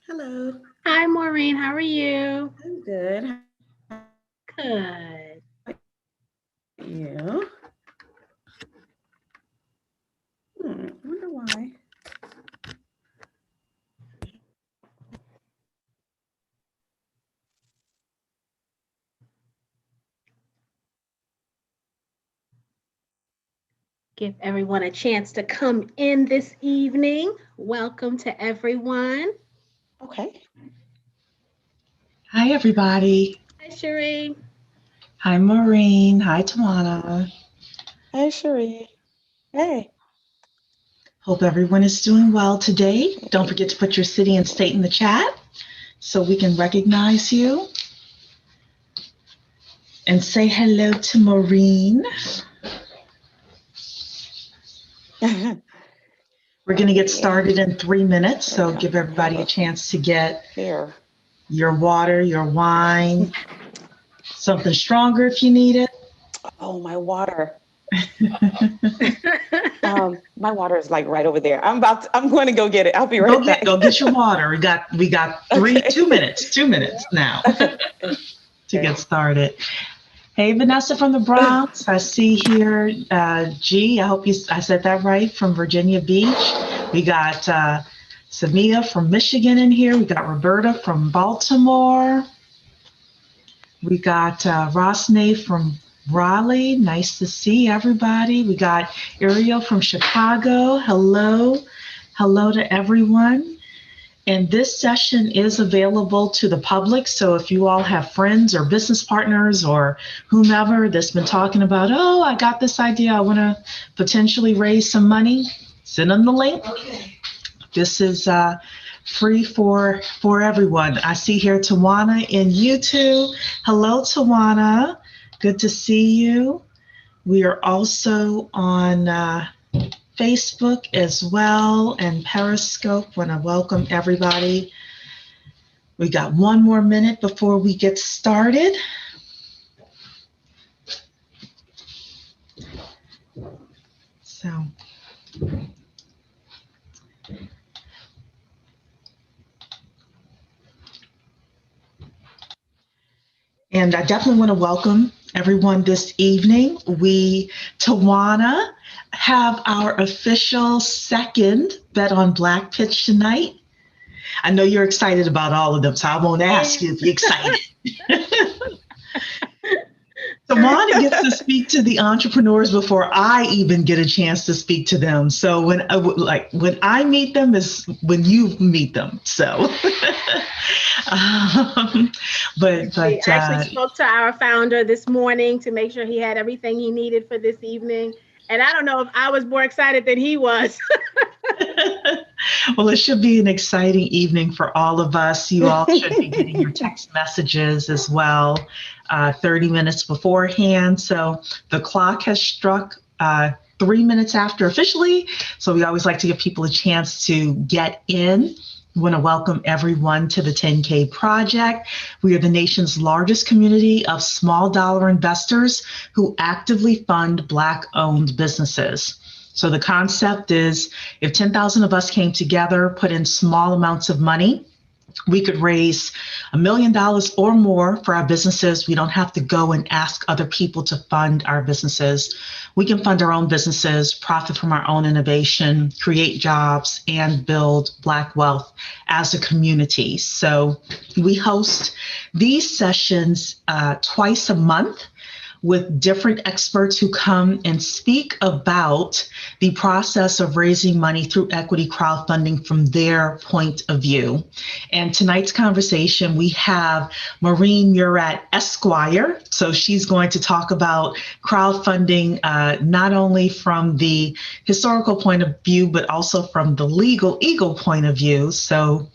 Hello. Hi, Maureen. How are you? I'm good. Good. You? I wonder why. Give everyone a chance to come in this evening. Welcome to everyone. Okay. Hi, everybody. Hi, Sheree. Hi, Maureen. Hi, Tawana. Hey, Sheree. Hey. Hope everyone is doing well today. Don't forget to put your city and state in the chat so we can recognize you. And say hello to Maureen. We're going to get started in 3 minutes, so give everybody a chance to get Here. your water, your wine, something stronger if you need it. Oh, my water. My water is like right over there. I'm going to go get it. I'll be right back. Go get your water. We got Okay. 2 minutes now to get started. Hey, Vanessa from the Bronx. I see here G. I hope I said that right, from Virginia Beach. We got Samia from Michigan in here. We got Roberta from Baltimore. We got Rosnay from Raleigh. Nice to see everybody. We got Ariel from Chicago. Hello. Hello to everyone. And this session is available to the public. So if you all have friends or business partners or whomever that's been talking about, oh, I got this idea, I want to potentially raise some money, send them the link. Okay. This is free for everyone. I see here Tawana in YouTube. Hello, Tawana. Good to see you. We are also on Facebook as well, and Periscope. Want to welcome everybody. We got 1 more minute before we get started. So. And I definitely want to welcome everyone this evening. We, Tawana, have our official second Bet on Black pitch tonight. I know you're excited about all of them, so I won't ask you if you're excited. Tawana gets to speak to the entrepreneurs before I even get a chance to speak to them. So when I meet them is when you meet them. So, but She actually spoke to our founder this morning to make sure he had everything he needed for this evening. And I don't know if I was more excited than he was. Well, it should be an exciting evening for all of us. You all should be getting your text messages as well, 30 minutes beforehand. So the clock has struck 3 minutes after officially. So we always like to give people a chance to get in. We want to welcome everyone to the 10K Project. We are the nation's largest community of small dollar investors who actively fund Black-owned businesses. So the concept is if 10,000 of us came together, put in small amounts of money, we could raise $1 million or more for our businesses. We don't have to go and ask other people to fund our businesses. We can fund our own businesses, profit from our own innovation, create jobs, and build Black wealth as a community. So we host these sessions twice a month with different experts who come and speak about the process of raising money through equity crowdfunding from their point of view. And tonight's conversation, we have Maureen Murat, Esquire. So she's going to talk about crowdfunding, not only from the historical point of view, but also from the legal point of view. So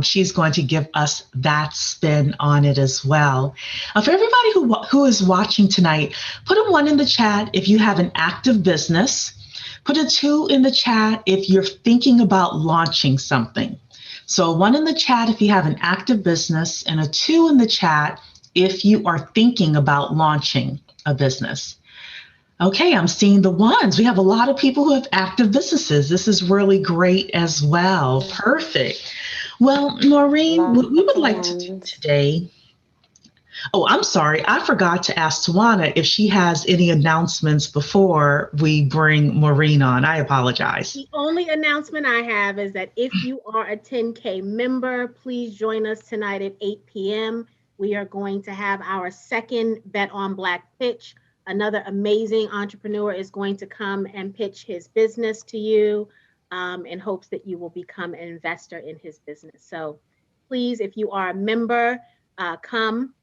she's going to give us that spin on it as well. For everybody who is watching tonight, put a 1 in the chat if you have an active business. Put a 2 in the chat if you're thinking about launching something. So a 1 in the chat if you have an active business, and a 2 in the chat if you are thinking about launching a business. Okay, I'm seeing the 1s. We have a lot of people who have active businesses. This is really great as well. Perfect. Well, Maureen, what we would Lots of like to do ones. today. Oh, I'm sorry. I forgot to ask Tawana if she has any announcements before we bring Maureen on. I apologize. The only announcement I have is that if you are a 10K member, please join us tonight at 8 p.m. We are going to have our second Bet on Black pitch. Another amazing entrepreneur is going to come and pitch his business to you in hopes that you will become an investor in his business. So please, if you are a member, come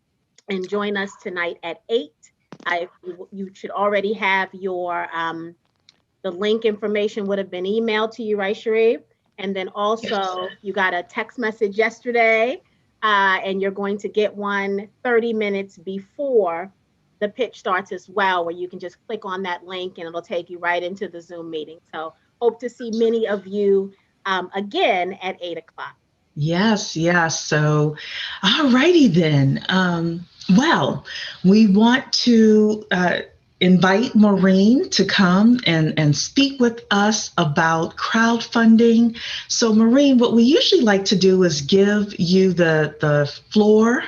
and join us tonight at 8. You should already have your the link information would have been emailed to you, right, Sheree? And then also you got a text message yesterday, and you're going to get one 30 minutes before the pitch starts as well, where you can just click on that link and it'll take you right into the Zoom meeting. So hope to see many of you again at 8 o'clock. Yes, yes. So, all righty then. Well, we want to invite Maureen to come and speak with us about crowdfunding. So, Maureen, what we usually like to do is give you the floor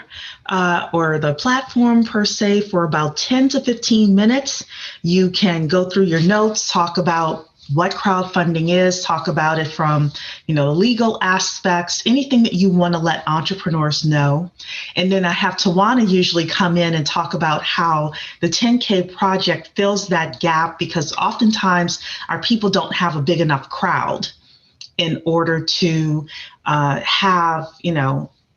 or the platform per se for about 10 to 15 minutes. You can go through your notes, talk about what crowdfunding is, talk about it from, legal aspects, anything that you want to let entrepreneurs know. And then I have Tawana usually come in and talk about how the 10K project fills that gap, because oftentimes our people don't have a big enough crowd in order to have,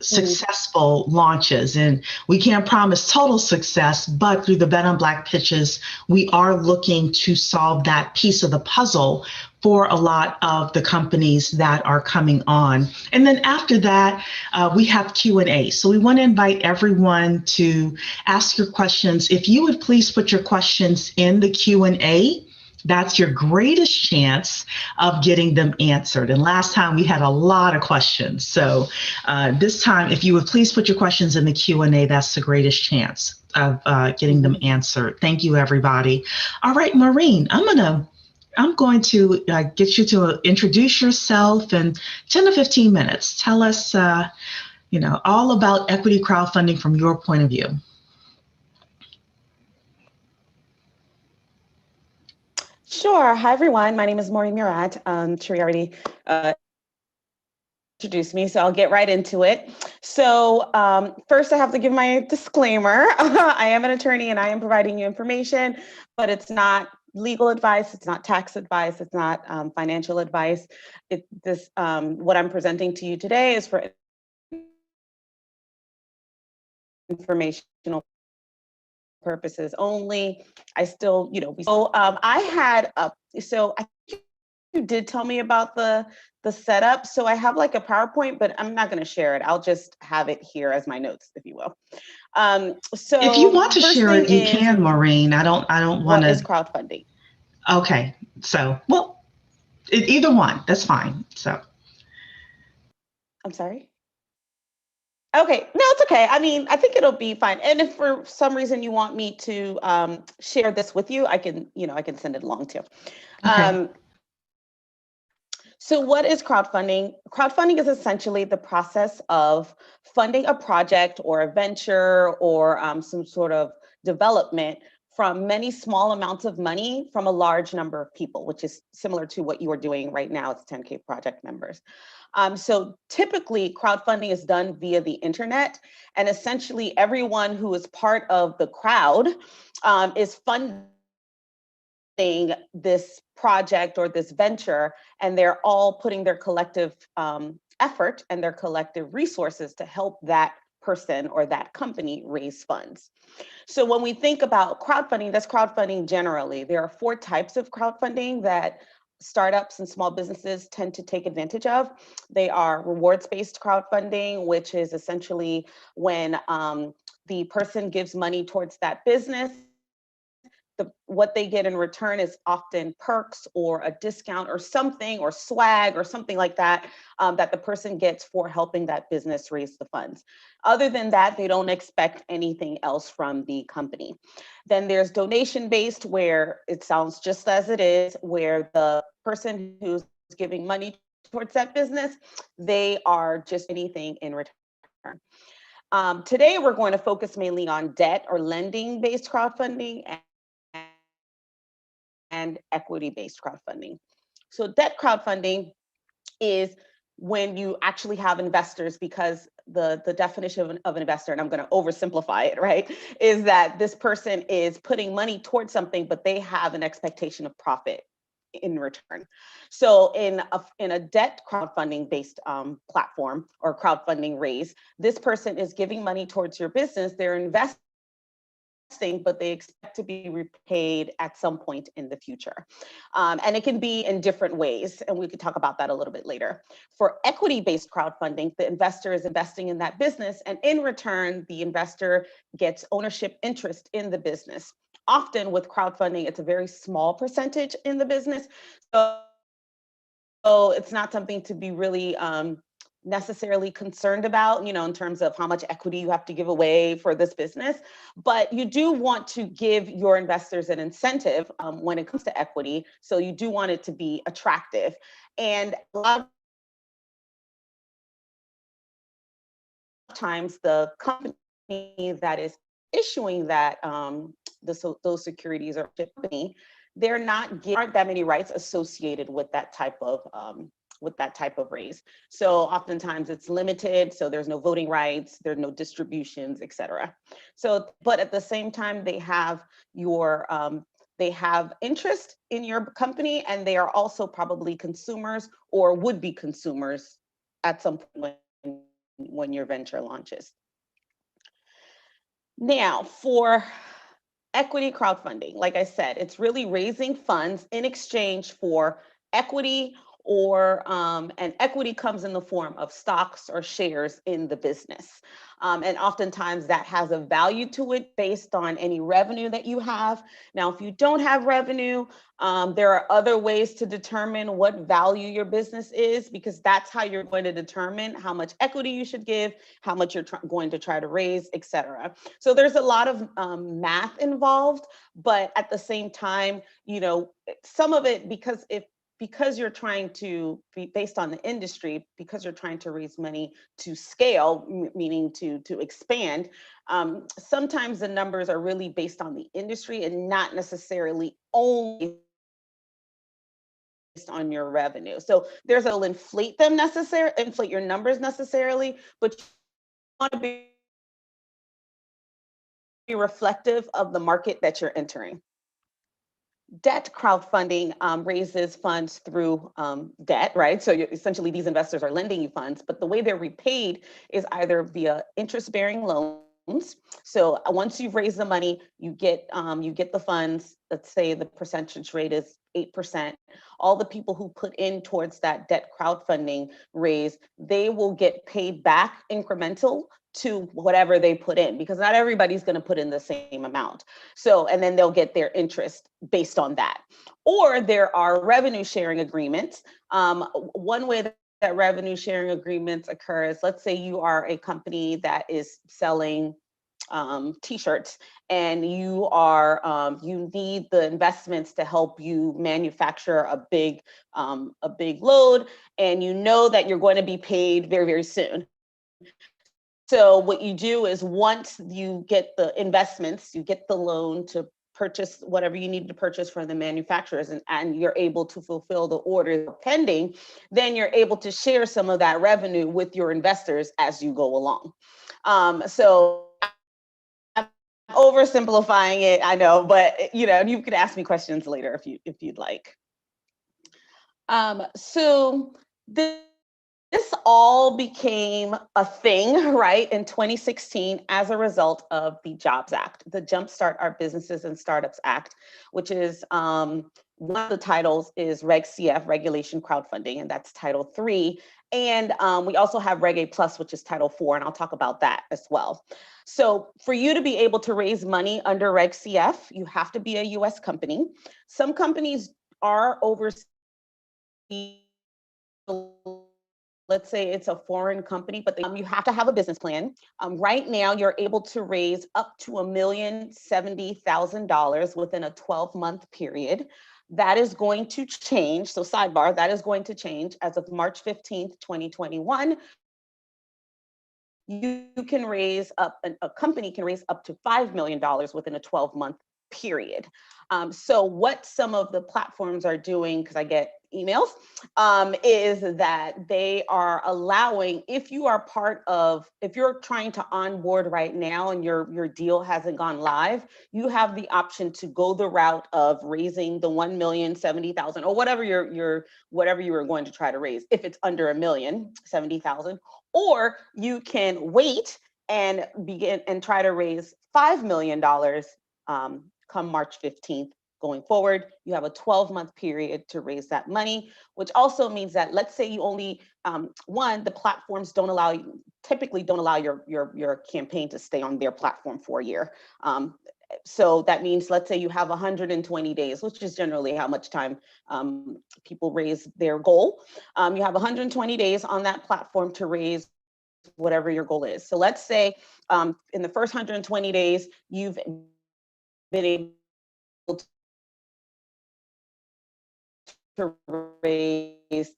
successful launches. And we can't promise total success, but through the Bet on Black pitches, we are looking to solve that piece of the puzzle for a lot of the companies that are coming on. And then after that, we have Q&A. So we want to invite everyone to ask your questions. If you would please put your questions in the Q&A, that's your greatest chance of getting them answered. And last time we had a lot of questions. So this time, if you would please put your questions in the Q&A, that's the greatest chance of getting them answered. Thank you, everybody. All right, Maureen, I'm going to get you to introduce yourself in 10 to 15 minutes. Tell us, all about equity crowdfunding from your point of view. Sure. Hi, everyone. My name is Maureen Murat. Sheree already introduced me, so I'll get right into it. So first, I have to give my disclaimer. I am an attorney and I am providing you information, but it's not legal advice. It's not tax advice. It's not financial advice. What I'm presenting to you today is for informational purposes only. I still, I think you did tell me about the setup. So I have like a PowerPoint, but I'm not going to share it. I'll just have it here as my notes, if you will. So if you want to share it, you is, can, Maureen. I don't want to. What is crowdfunding? Okay. So, well, either one, that's fine. So. I'm sorry. Okay, no, it's okay. I mean, I think it'll be fine. And if for some reason you want me to share this with you, I can send it along too. Okay. So what is crowdfunding? Crowdfunding is essentially the process of funding a project or a venture or some sort of development from many small amounts of money from a large number of people, which is similar to what you are doing right now as 10K project members. So typically crowdfunding is done via the internet, and essentially everyone who is part of the crowd is funding this project or this venture, and they're all putting their collective effort and their collective resources to help that person or that company raise funds. So when we think about crowdfunding, that's crowdfunding generally. There are 4 types of crowdfunding that startups and small businesses tend to take advantage of. They are rewards-based crowdfunding, which is essentially when the person gives money towards that business. What they get in return is often perks or a discount or something, or swag or something like that, that the person gets for helping that business raise the funds. Other than that, they don't expect anything else from the company. Then there's donation-based, where it sounds just as it is, where the person who's giving money towards that business, they are just anything in return. Today, we're going to focus mainly on debt or lending-based crowdfunding and equity-based crowdfunding. So debt crowdfunding is when you actually have investors, because the definition of an investor, and I'm going to oversimplify it, right, is that this person is putting money towards something, but they have an expectation of profit in return. So in a debt crowdfunding based platform or crowdfunding raise, this person is giving money towards your business. They're investing, but they expect to be repaid at some point in the future. And it can be in different ways, and we could talk about that a little bit later. For equity-based crowdfunding, the investor is investing in that business, and in return, the investor gets ownership interest in the business. Often with crowdfunding, it's a very small percentage in the business. So it's not something to be really necessarily concerned about, in terms of how much equity you have to give away for this business. But you do want to give your investors an incentive when it comes to equity. So you do want it to be attractive. And a lot of times the company that is issuing that those securities or company, aren't that many rights associated with that type of raise. So oftentimes it's limited, so there's no voting rights, there's no distributions, et cetera. So, but at the same time, they have interest in your company, and they are also probably consumers or would be consumers at some point when your venture launches. Now, for equity crowdfunding, like I said, it's really raising funds in exchange for equity, and equity comes in the form of stocks or shares in the business. And oftentimes that has a value to it based on any revenue that you have. Now, if you don't have revenue, there are other ways to determine what value your business is, because that's how you're going to determine how much equity you should give, how much you're going to try to raise, et cetera. So there's a lot of math involved, but at the same time, some of it, because you're trying to be based on the industry, because you're trying to raise money to scale, meaning to expand, sometimes the numbers are really based on the industry and not necessarily only based on your revenue. So they'll inflate your numbers necessarily, but you want to be reflective of the market that you're entering. Debt crowdfunding raises funds through debt, right? So essentially these investors are lending you funds, but the way they're repaid is either via interest-bearing loans. So once you've raised the money, you get the funds. Let's say the percentage rate is 8%. All the people who put in towards that debt crowdfunding raise, they will get paid back incremental to whatever they put in, because not everybody's going to put in the same amount. So, and then they'll get their interest based on that. Or there are revenue sharing agreements. One way that revenue sharing agreements occur is, let's say you are a company that is selling t-shirts, and you need the investments to help you manufacture a big load, and you know that you're going to be paid very, very soon. So what you do is, once you get the investments, you get the loan to purchase whatever you need to purchase from the manufacturers, and you're able to fulfill the order pending, then you're able to share some of that revenue with your investors as you go along. So I'm oversimplifying it, I know, but you could ask me questions later if you'd like. So this all became a thing, right, in 2016 as a result of the Jobs Act, the Jumpstart Our Businesses and Startups Act, which is one of the titles is Reg CF, Regulation Crowdfunding, and that's Title 3. And we also have Reg A Plus, which is Title 4, and I'll talk about that as well. So for you to be able to raise money under Reg CF, you have to be a US company. Some companies are overseas. Let's say it's a foreign company, but you have to have a business plan. Right now, you're able to raise up to $1,070,000 within a 12-month period. That is going to change. So sidebar, that is going to change as of March 15th, 2021. You can raise up, a company can raise up to $5 million within a 12-month period. So what some of the platforms are doing, because I get emails, is that they are allowing, if you are part of, if you're trying to onboard right now and your deal hasn't gone live, you have the option to go the route of raising the 1,070,000 or whatever whatever you were going to try to raise. If it's under $1,070,000, or you can wait and begin and try to raise $5 million come March 15th. Going forward, you have a 12-month period to raise that money, which also means that, let's say you only, the platforms typically don't allow your campaign to stay on their platform for a year. So that means, let's say you have 120 days, which is generally how much time people raise their goal. You have 120 days on that platform to raise whatever your goal is. So let's say in the first 120 days, you've been able to raise,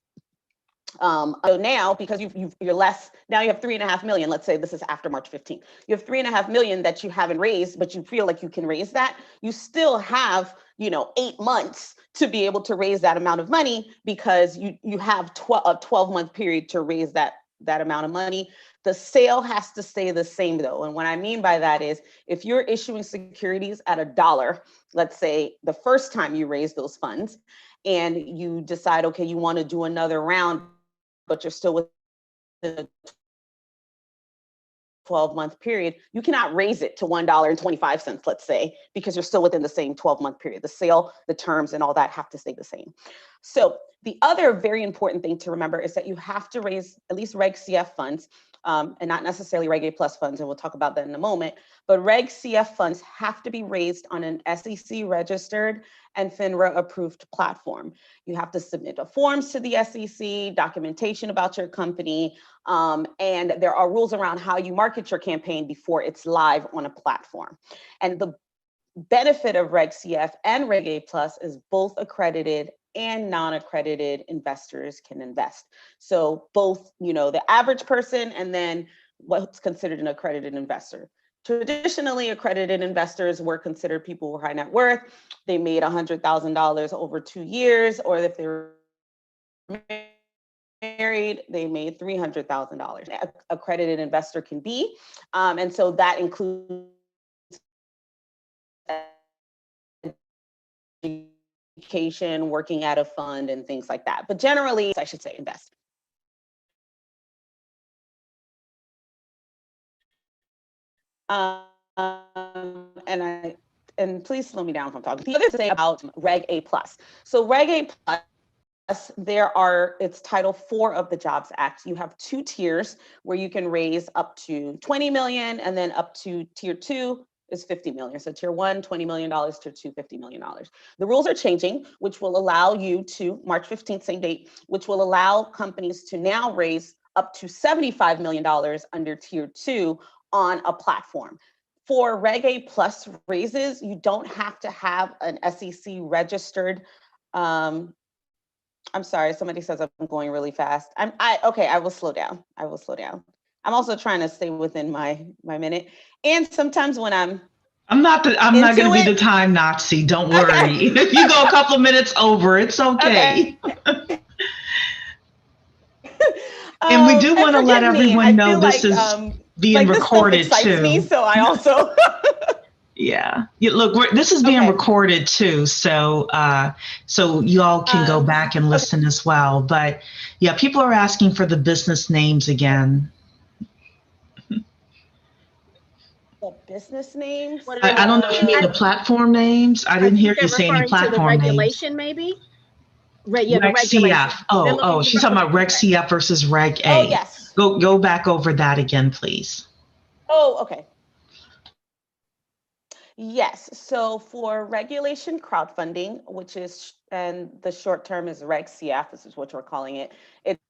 so now, because you're less, now you have 3.5 million, let's say this is after March 15th, you have 3.5 million that you haven't raised, but you feel like you can raise that, you still have, 8 months to be able to raise that amount of money, because you have a 12-month period to raise that amount of money. The sale has to stay the same though. And what I mean by that is, if you're issuing securities at $1, let's say the first time you raise those funds, and you decide, okay, you want to do another round, but you're still within the 12-month period, you cannot raise it to $1.25, let's say, because you're still within the same 12-month period. The sale, the terms, and all that have to stay the same. So the other very important thing to remember is that you have to raise at least Reg CF funds, and not necessarily Reg A Plus funds, and we'll talk about that in a moment, but Reg CF funds have to be raised on an SEC registered and FINRA approved platform. You have to submit forms to the SEC, documentation about your company, and there are rules around how you market your campaign before it's live on a platform. And the benefit of Reg CF and Reg A Plus is both accredited and non-accredited investors can invest. So both, the average person and then what's considered an accredited investor. Traditionally, accredited investors were considered people with high net worth. They made $100,000 over 2 years, or if they were married, they made $300,000. Accredited investor can be, and so that includes education, working at a fund, and things like that. But generally, I should say invest. And please slow me down if I'm talking. The other thing about Reg A Plus. So Reg A Plus, it's Title IV of the Jobs Act. You have 2 tiers where you can raise up to 20 million, and then up to tier 2 is 50 million. So tier 1, $20 million, tier 2, $50 million. The rules are changing, which will allow you to, March 15th, same date, which will allow companies to now raise up to $75 million under tier 2 on a platform. For Reg A Plus raises, you don't have to have an SEC registered, I'm sorry, somebody says I'm going really fast. Okay, I will slow down. I'm also trying to stay within my minute. And sometimes when I'm not going to be the time Nazi. Don't worry. Okay. If you go a couple of minutes over, it's okay. And we do want to let everyone know this is being recorded this excites too. Me, so I also. Yeah. Look, this is being recorded too, so so you all can go back and listen as well. But yeah, people are asking for the business names again. The business names? I don't know if you mean the platform names. I didn't hear you say any platform to the regulation, names. Maybe. Reg CF. Oh, she's talking about Reg CF versus Reg A. Oh, yes. Go back over that again, please. Oh, okay. Yes. So for regulation crowdfunding, which is, and the short term is Reg CF, this is what we're calling it. It's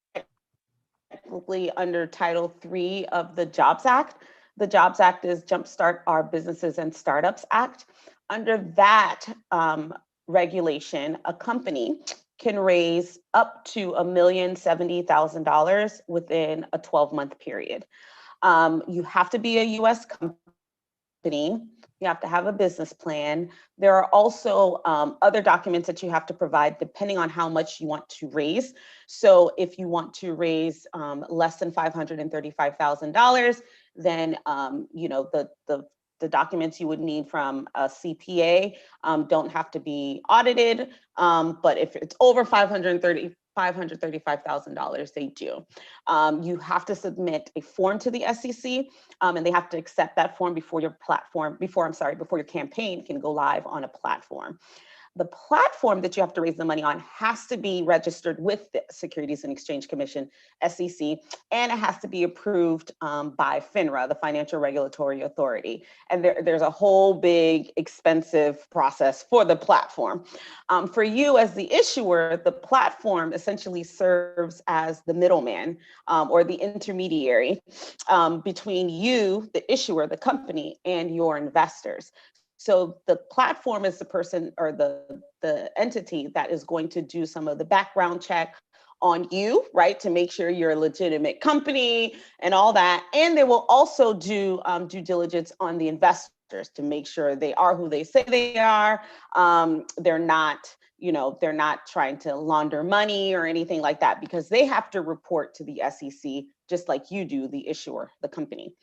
technically under Title III of the Jobs Act. The Jobs Act is Jumpstart Our Businesses and Startups Act. Under that, regulation, a company can raise up to $1,070,000 within a 12-month period. You have to be a U.S. company. You have to have a business plan. There are also other documents that you have to provide depending on how much you want to raise. So if you want to raise less than $535,000, then the documents you would need from a CPA don't have to be audited. But if it's over $535,000, they do. You have to submit a form to the SEC, and they have to accept that form before your campaign can go live on a platform. The platform that you have to raise the money on has to be registered with the Securities and Exchange Commission, SEC, and it has to be approved by FINRA, the Financial Regulatory Authority. And there's a whole big expensive process for the platform. For you as the issuer, the platform essentially serves as the middleman or the intermediary between you, the issuer, the company, and your investors. So the platform is the person or the entity that is going to do some of the background check on you, right, to make sure you're a legitimate company and all that. And they will also do due diligence on the investors to make sure they are who they say they are. They're not trying to launder money or anything like that, because they have to report to the SEC just like you do, the issuer, the company.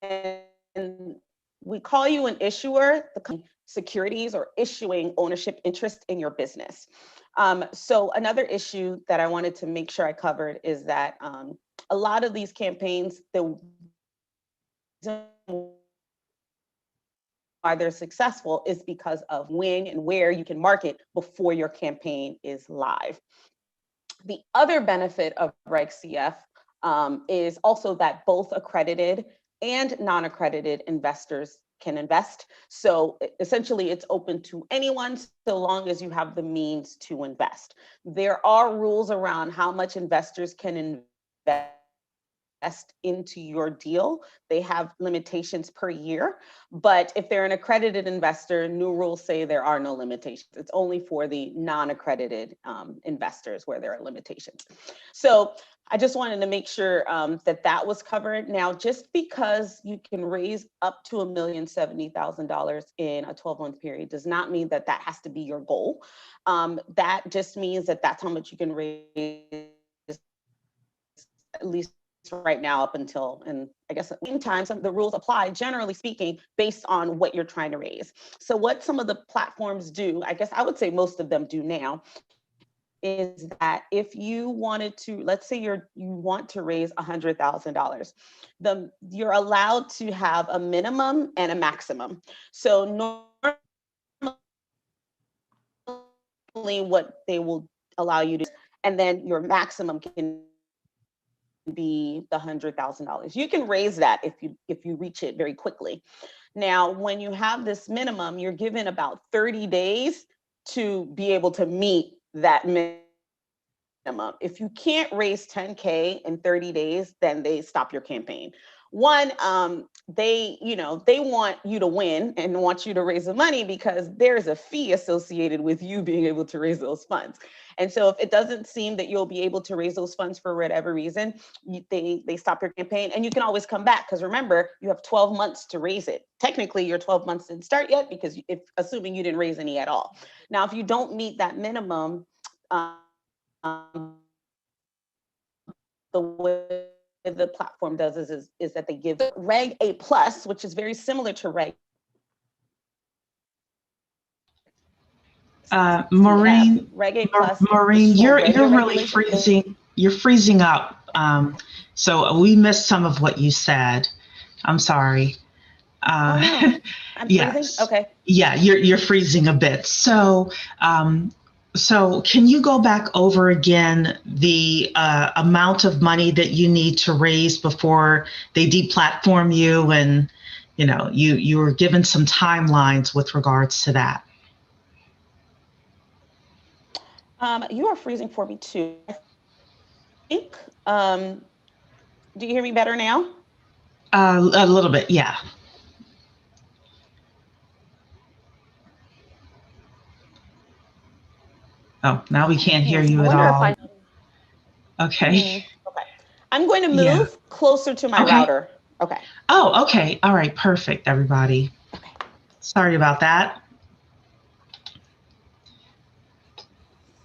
And we call you an issuer, the securities or issuing ownership interest in your business. So another issue that I wanted to make sure I covered is that a lot of these campaigns, the reason why they're successful is because of when and where you can market before your campaign is live. The other benefit of Reg CF is also that both accredited and non-accredited investors can invest. So essentially it's open to anyone so long as you have the means to invest. There are rules around how much investors can invest into your deal. They have limitations per year, but if they're an accredited investor, new rules say there are no limitations. It's only for the non-accredited investors where there are limitations. So I just wanted to make sure that was covered. Now, just because you can raise up to $1,070,000 in a 12-month period does not mean that that has to be your goal. That just means that that's how much you can raise, at least right now up until, and I guess meantime, some of the rules apply, generally speaking, based on what you're trying to raise. So what some of the platforms do, I guess I would say most of them do now, is that if you wanted to, let's say you want to raise $100,000, you're allowed to have a minimum and a maximum. So normally what they will allow you to, and then your maximum can be the $100,000. You can raise that if you reach it very quickly. Now, when you have this minimum, you're given about 30 days to be able to meet that minimum. If you can't raise 10K in 30 days, then they stop your campaign. One, they want you to win and want you to raise the money because there's a fee associated with you being able to raise those funds. And so if it doesn't seem that you'll be able to raise those funds for whatever reason, they stop your campaign, and you can always come back, because remember, you have 12 months to raise it. Technically, your 12 months didn't start yet, because assuming you didn't raise any at all. Now, if you don't meet that minimum, the way the platform does is that they give Reg A+, which is very similar to Reg. Maureen, Reg A+. Maureen, you're really freezing. You're freezing up. So we missed some of what you said. I'm sorry. Oh, no. I'm yes. freezing? Okay. Yeah, you're freezing a bit. So so can you go back over again the amount of money that you need to raise before they deplatform you, and you were given some timelines with regards to that? You are freezing for me too. I think. Do you hear me better now? A little bit, yeah. Oh, now we can't hear I you at wonder if all. Okay. okay. I'm going to Yeah. move closer to my Okay. router. Okay. Oh, okay. All right. Perfect, everybody. Okay. Sorry about that.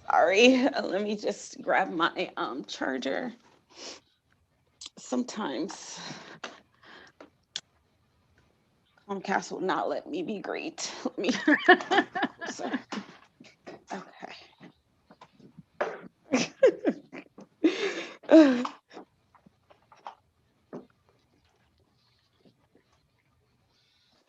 Sorry. Let me just grab my charger. Sometimes Comcast will not let me be great. Let me. Okay.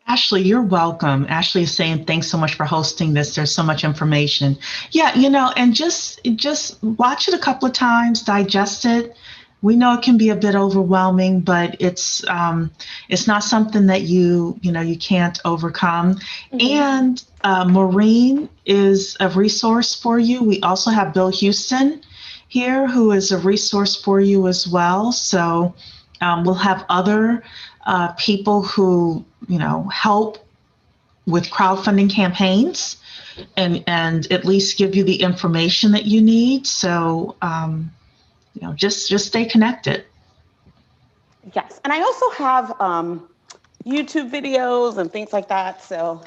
Ashley, you're welcome. Ashley is saying thanks so much for hosting this. There's so much information. Yeah, and just watch it a couple of times, digest it. We know it can be a bit overwhelming, but it's not something that you can't overcome. And Maureen is a resource for you. We also have Bill Houston here, who is a resource for you as well. So we'll have other people who help with crowdfunding campaigns and at least give you the information that you need. So just stay connected. Yes, and I also have YouTube videos and things like that. So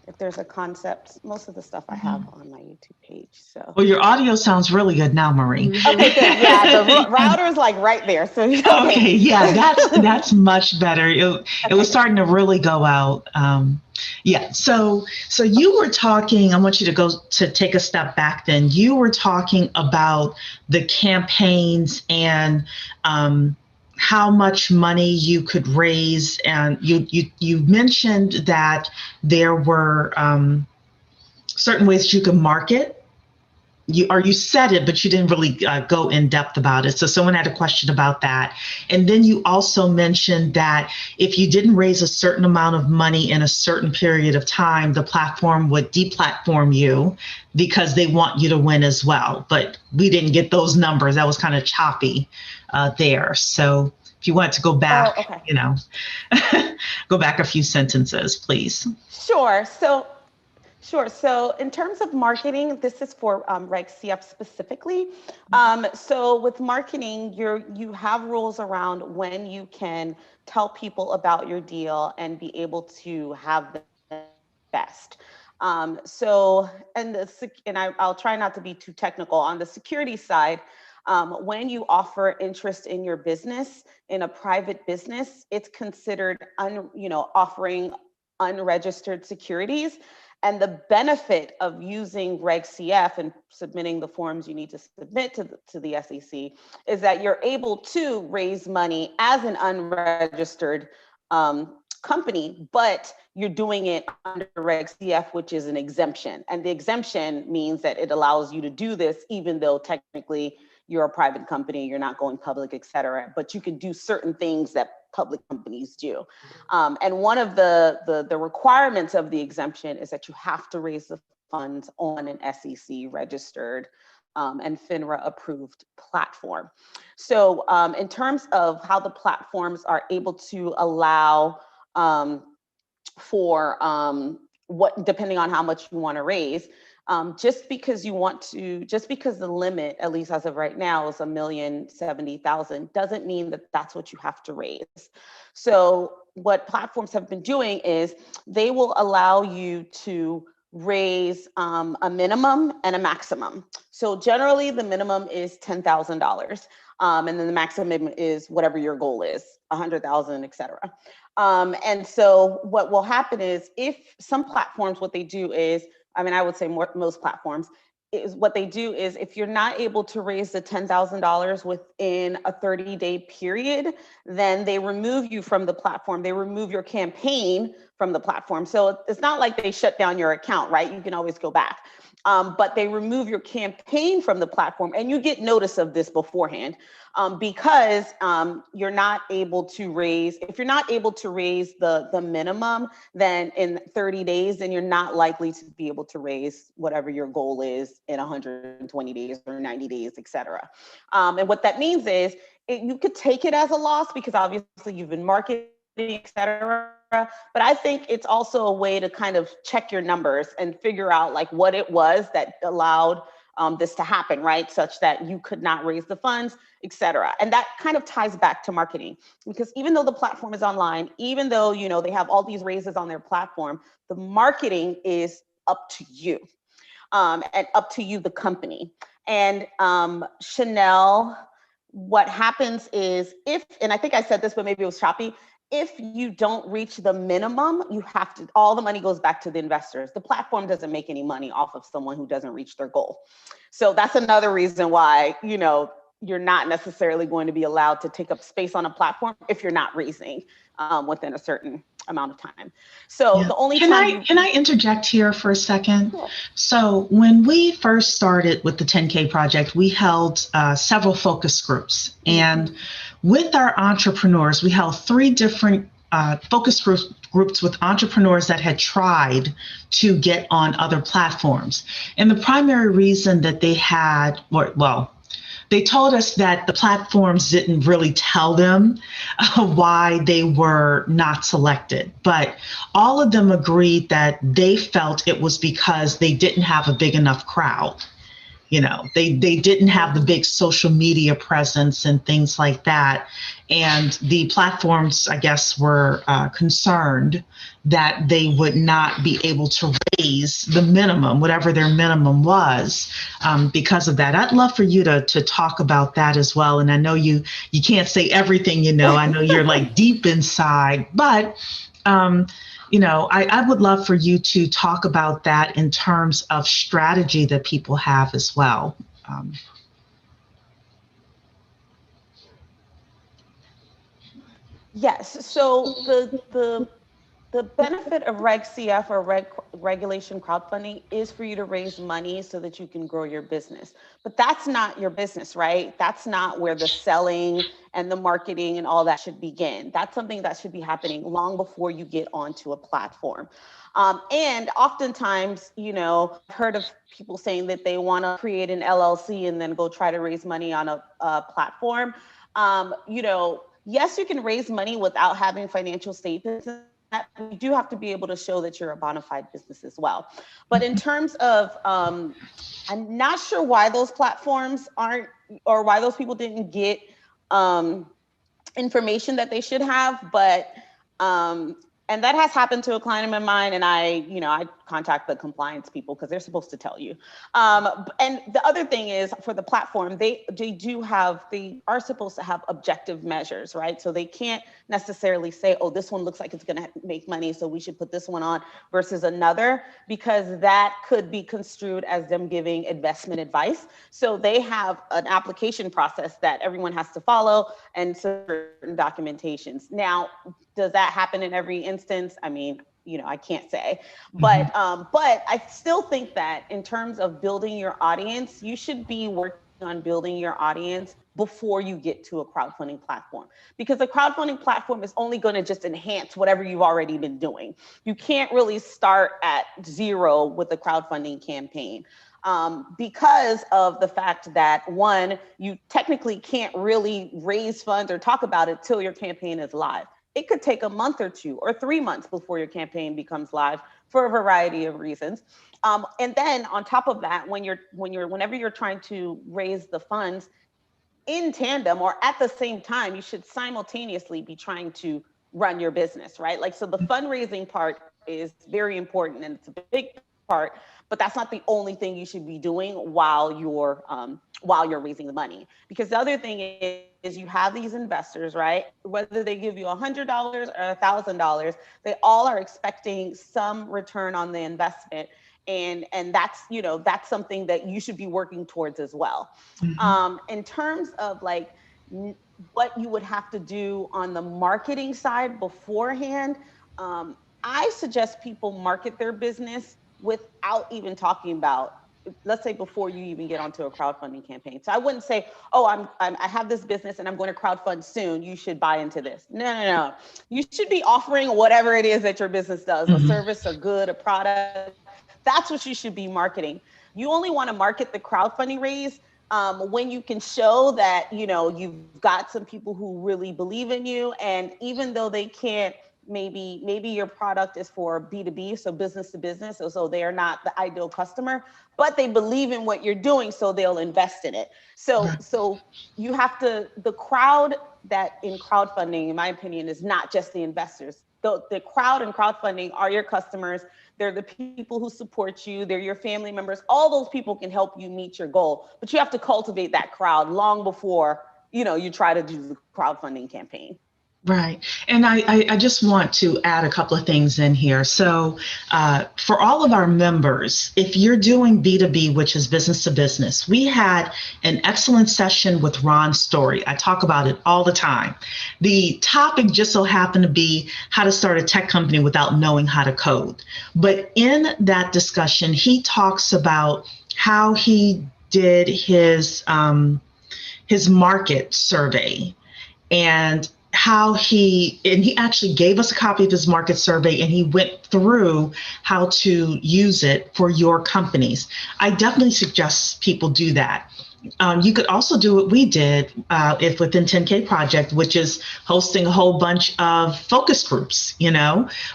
if there's a concept, most of the stuff I have on my YouTube page. So well, your audio sounds really good now, Maureen. Okay, good. Yeah, the router is like right there. So okay, yeah, that's much better. It was starting to really go out. Yeah. So you were talking. I want you to take a step back. Then you were talking about the campaigns and how much money you could raise, and you mentioned that there were certain ways you could market. You said it, but you didn't really go in depth about it. So someone had a question about that. And then you also mentioned that if you didn't raise a certain amount of money in a certain period of time, the platform would deplatform you because they want you to win as well. But we didn't get those numbers. That was kind of choppy there. So if you want to go back, go back a few sentences, please. Sure. So in terms of marketing, this is for Reg CF specifically. So with marketing, you have rules around when you can tell people about your deal and be able to have the best. I'll try not to be too technical on the security side. When you offer interest in your business, in a private business, it's considered offering unregistered securities. And the benefit of using Reg CF and submitting the forms you need to submit to the SEC is that you're able to raise money as an unregistered company, but you're doing it under Reg CF, which is an exemption. And the exemption means that it allows you to do this even though technically you're a private company, you're not going public, et cetera, but you can do certain things that public companies do. And one of the requirements of the exemption is that you have to raise the funds on an SEC registered and FINRA approved platform. So in terms of how the platforms are able to allow for depending on how much you want to raise, just because the limit, at least as of right now, is $1,070,000, doesn't mean that that's what you have to raise. So what platforms have been doing is they will allow you to raise a minimum and a maximum. So generally the minimum is $10,000. And then the maximum is whatever your goal is, 100,000, et cetera. And so what will happen is if some platforms, what they do is, I would say most platforms, is what they do is if you're not able to raise the $10,000 within a 30-day period, then they remove you from the platform. They remove your campaign from the platform. So it's not like they shut down your account, right? You can always go back. But they remove your campaign from the platform, and you get notice of this beforehand because you're not able to raise, if you're not able to raise the minimum, then in 30 days, then you're not likely to be able to raise whatever your goal is in 120 days or 90 days, et cetera. And what that means is you could take it as a loss because obviously you've been marketing, et cetera. But I think it's also a way to kind of check your numbers and figure out like what it was that allowed this to happen, right? Such that you could not raise the funds, et cetera. And that kind of ties back to marketing, because even though the platform is online, even though, you know, they have all these raises on their platform, the marketing is up to you, and up to you, the company. And Chanel, what happens is if, and I think I said this, but maybe it was choppy, if you don't reach the minimum, you have to, all the money goes back to the investors. The platform doesn't make any money off of someone who doesn't reach their goal. So that's another reason why, you know, you're not necessarily going to be allowed to take up space on a platform if you're not raising within a certain amount of time. So Yeah. the only Can I interject here for a second? Sure. So when we first started with the 10K project, we held several focus groups. And with our entrepreneurs, we held 3 different focus groups with entrepreneurs that had tried to get on other platforms. And the primary reason that they had, well, they told us that the platforms didn't really tell them why they were not selected, but all of them agreed that they felt it was because they didn't have a big enough crowd. You know, they didn't have the big social media presence and things like that. And the platforms, I guess, were concerned that they would not be able to raise the minimum, whatever their minimum was, because of that. I'd love for you to talk about that as well. And I know you can't say everything, you know, I know you're like deep inside, but you know, I would love for you to talk about that in terms of strategy that people have as well. Yes. So the benefit of Reg CF or regulation crowdfunding is for you to raise money so that you can grow your business. But that's not your business, right? That's not where the selling and the marketing and all that should begin. That's something that should be happening long before you get onto a platform. And oftentimes, you know, I've heard of people saying that they want to create an LLC and then go try to raise money on a platform. You know, yes, you can raise money without having financial statements. You do have to be able to show that you're a bona fide business as well. But in terms of, I'm not sure why those platforms aren't, or why those people didn't get information that they should have, but and that has happened to a client of mine, and I contact the compliance people because they're supposed to tell you. And the other thing is for the platform, they are supposed to have objective measures, right? So they can't necessarily say, oh, this one looks like it's going to make money, so we should put this one on versus another, because that could be construed as them giving investment advice. So they have an application process that everyone has to follow and certain documentations. Now, does that happen in every instance? I mean, you know, I can't say, but I still think that in terms of building your audience, you should be working on building your audience before you get to a crowdfunding platform, because a crowdfunding platform is only going to just enhance whatever you've already been doing. You can't really start at zero with a crowdfunding campaign. Because of the fact that, one, you technically can't really raise funds or talk about it till your campaign is live. It could take a month or 2 or 3 months before your campaign becomes live for a variety of reasons. And then on top of that, whenever you're trying to raise the funds in tandem or at the same time, you should simultaneously be trying to run your business, right? Like, so the fundraising part is very important and it's a big part, but that's not the only thing you should be doing while you're raising the money. Because the other thing is you have these investors, right? Whether they give you $100 or $1,000, they all are expecting some return on the investment. And that's, you know, that's something that you should be working towards as well. In terms of like what you would have to do on the marketing side beforehand, I suggest people market their business without even talking about, let's say, before you even get onto a crowdfunding campaign. So I wouldn't say, oh, I have this business and I'm going to crowdfund soon, you should buy into this. No. You should be offering whatever it is that your business does, a service, a good, a product. That's what you should be marketing. You only want to market the crowdfunding raise when you can show that, you know, you've got some people who really believe in you. And even though they can't maybe your product is for B2B, so business to business, so they are not the ideal customer, but they believe in what you're doing, so they'll invest in it. So you have to, the crowd that in crowdfunding, in my opinion, is not just the investors. The crowd in crowdfunding are your customers. They're the people who support you. They're your family members. All those people can help you meet your goal, but you have to cultivate that crowd long before, you try to do the crowdfunding campaign. Right. And I just want to add a couple of things in here. So for all of our members, if you're doing B2B, which is business to business, we had an excellent session with Ron Story. I talk about it all the time. The topic just so happened to be how to start a tech company without knowing how to code. But in that discussion, he talks about how he did his market survey, and how he actually gave us a copy of his market survey, and he went through how to use it for your companies. I definitely suggest people do that. You could also do what we did if within 10K Project, which is hosting a whole bunch of focus groups.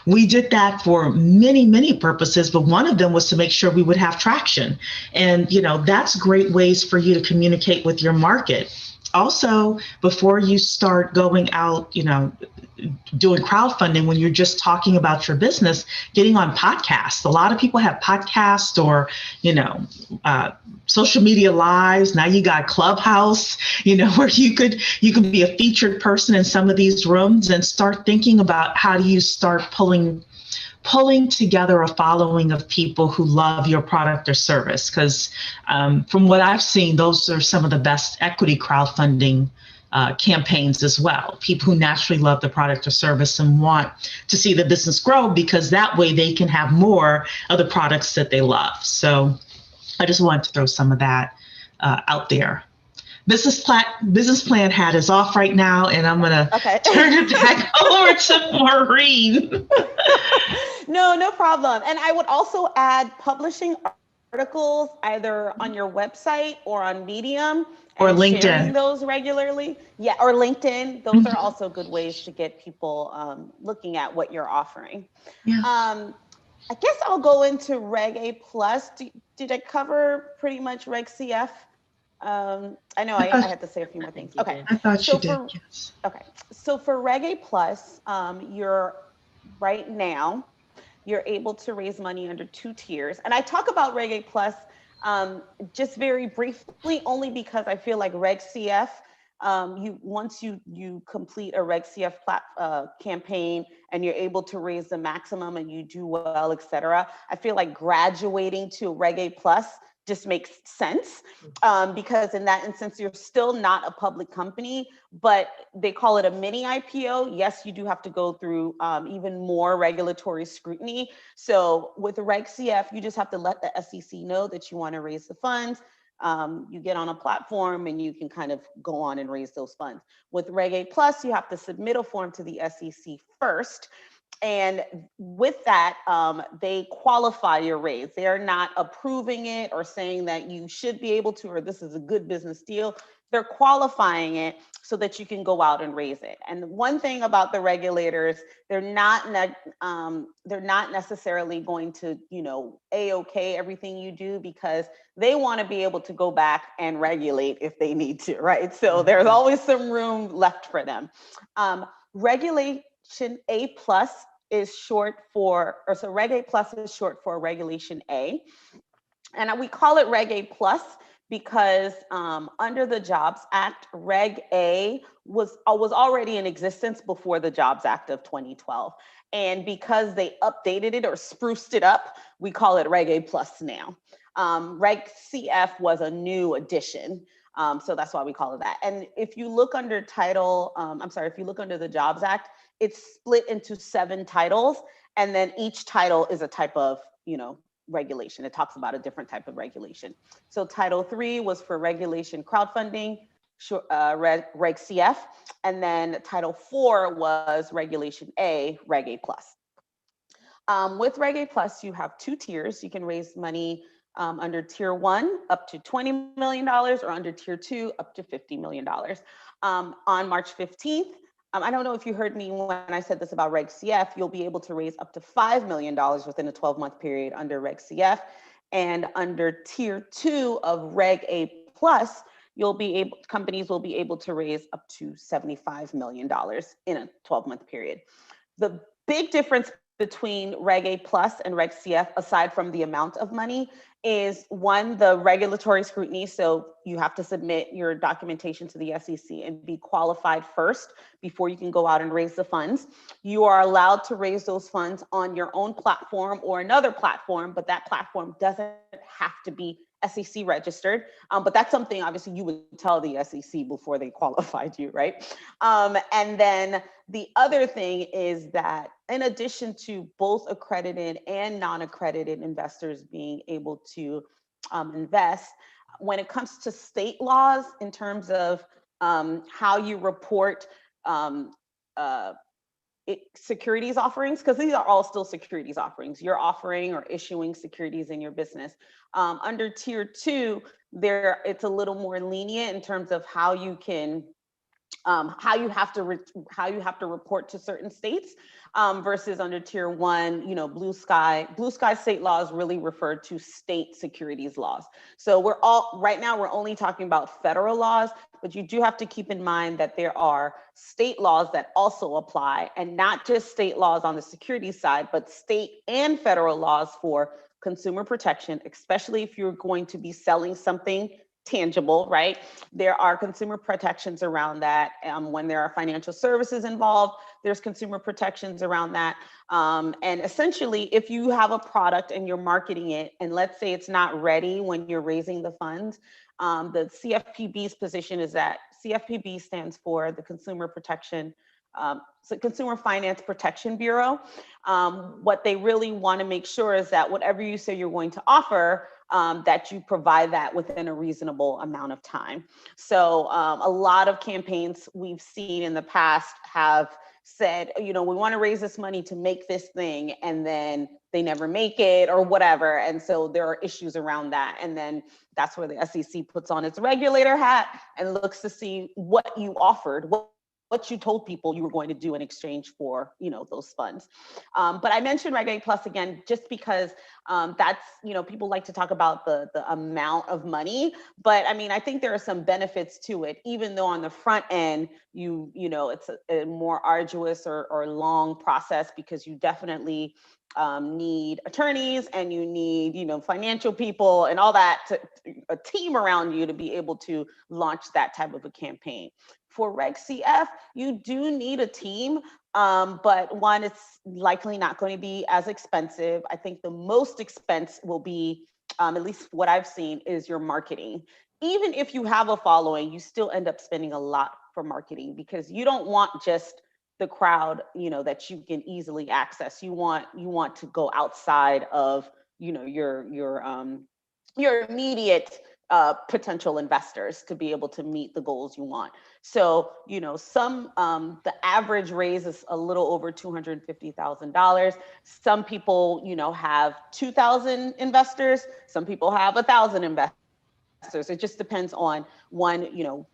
We did that for many, many purposes, but one of them was to make sure we would have traction. And, that's great ways for you to communicate with your market. Also, before you start going out, doing crowdfunding, when you're just talking about your business, getting on podcasts. A lot of people have podcasts or, social media lives. Now you got Clubhouse, where you could be a featured person in some of these rooms, and start thinking about how do you start pulling together a following of people who love your product or service. Because from what I've seen, those are some of the best equity crowdfunding campaigns as well. People who naturally love the product or service and want to see the business grow, because that way they can have more of the products that they love. So I just wanted to throw some of that out there. Business plan hat is off right now, and I'm gonna turn it back over to Maureen. No problem. And I would also add publishing articles either on your website or on Medium, or LinkedIn. Sharing those regularly. Yeah, or LinkedIn. Those are also good ways to get people looking at what you're offering. Yeah. I guess I'll go into Reg A Plus. Did I cover pretty much Reg CF? I know I had to say a few more things. Okay. I thought you did, yes. Okay. So for Reg A Plus, right now, you're able to raise money under 2 tiers. And I talk about Reg A Plus just very briefly, only because I feel like Reg CF, once you complete a Reg CF campaign and you're able to raise the maximum and you do well, et cetera, I feel like graduating to Reg A Plus just makes sense, because in that instance, you're still not a public company, but they call it a mini IPO. Yes, you do have to go through even more regulatory scrutiny. So with Reg CF, you just have to let the SEC know that you want to raise the funds. You get on a platform and you can kind of go on and raise those funds. With Reg A Plus, you have to submit a form to the SEC first. And with that, they qualify your raise. They are not approving it or saying that you should be able to, or this is a good business deal. They're qualifying it so that you can go out and raise it. And one thing about the regulators, they're not necessarily going to, A-OK everything you do, because they want to be able to go back and regulate if they need to, right? So there's always some room left for them. Regulation A plus is short for, Reg A plus is short for Regulation A. And we call it Reg A plus because under the Jobs Act, Reg A was already in existence before the Jobs Act of 2012. And because they updated it or spruced it up, we call it Reg A plus now. Reg CF was a new addition. So that's why we call it that. And if you look under if you look under the Jobs Act, it's split into 7 titles, and then each title is a type of, regulation. It talks about a different type of regulation. So Title 3 was for regulation crowdfunding, Reg CF, and then Title 4 was Regulation A, Reg A plus. With Reg A plus, you have 2 tiers. You can raise money under Tier 1 up to $20 million, or under Tier 2 up to $50 million. On March 15th, I don't know if you heard me when I said this about Reg CF, you'll be able to raise up to $5 million within a 12-month period under Reg CF. And under tier 2 of Reg A plus, companies will be able to raise up to $75 million in a 12-month period. The big difference between Reg A plus and Reg CF, aside from the amount of money, is one, the regulatory scrutiny. So you have to submit your documentation to the SEC and be qualified first before you can go out and raise the funds. You are allowed to raise those funds on your own platform or another platform, but that platform doesn't have to be SEC registered. But that's something obviously you would tell the SEC before they qualified you, right? And then the other thing is that in addition to both accredited and non-accredited investors being able to invest, when it comes to state laws in terms of how you report securities offerings, because these are all still securities offerings. You're offering or issuing securities in your business. Under tier 2, it's a little more lenient in terms of how you can how you have to report to certain states versus under tier 1, blue sky state laws really refer to state securities laws. So right now we're only talking about federal laws, but you do have to keep in mind that there are state laws that also apply, and not just state laws on the securities side, but state and federal laws for consumer protection, especially if you're going to be selling something tangible, right? There are consumer protections around that. When there are financial services involved, there's consumer protections around that. And essentially, if you have a product and you're marketing it, and let's say it's not ready when you're raising the funds, the CFPB's position is that CFPB stands for the Consumer Finance Protection Bureau. What they really want to make sure is that whatever you say you're going to offer, that you provide that within a reasonable amount of time. So a lot of campaigns we've seen in the past have said, we want to raise this money to make this thing, and then they never make it or whatever. And so there are issues around that. And then that's where the SEC puts on its regulator hat and looks to see what you offered, what you told people you were going to do in exchange for, those funds. But I mentioned Reg A Plus again, just because that's, people like to talk about the amount of money, but I mean, I think there are some benefits to it, even though on the front end, it's a more arduous or long process, because you definitely need attorneys and you need, financial people and all that, a team around you to be able to launch that type of a campaign. For Reg CF, you do need a team, but one, it's likely not going to be as expensive. I think the most expense will be, at least what I've seen, is your marketing. Even if you have a following, you still end up spending a lot for marketing, because you don't want just the crowd, that you can easily access. You want to go outside of, your immediate potential investors to be able to meet the goals you want. So, the average raise is a little over $250,000. Some people, have 2,000 investors. Some people have 1,000 investors. It just depends on one,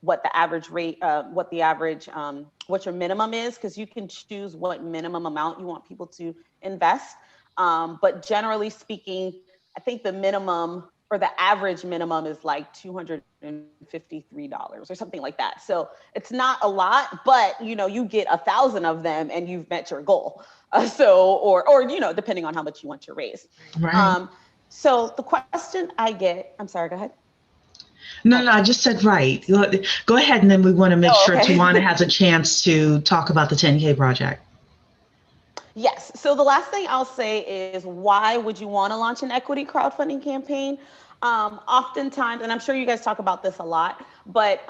what the average rate, what your minimum is, because you can choose what minimum amount you want people to invest. But generally speaking, I think the minimum or the average minimum is like $253 or something like that. So it's not a lot, but you get 1,000 of them and you've met your goal. Or depending on how much you want to raise. Right. So the question I get, I'm sorry, go ahead. No, I just said right. Go ahead, and then we want to make sure okay. Tawana has a chance to talk about the 10K project. Yes. So the last thing I'll say is, why would you want to launch an equity crowdfunding campaign? Oftentimes, and I'm sure you guys talk about this a lot, but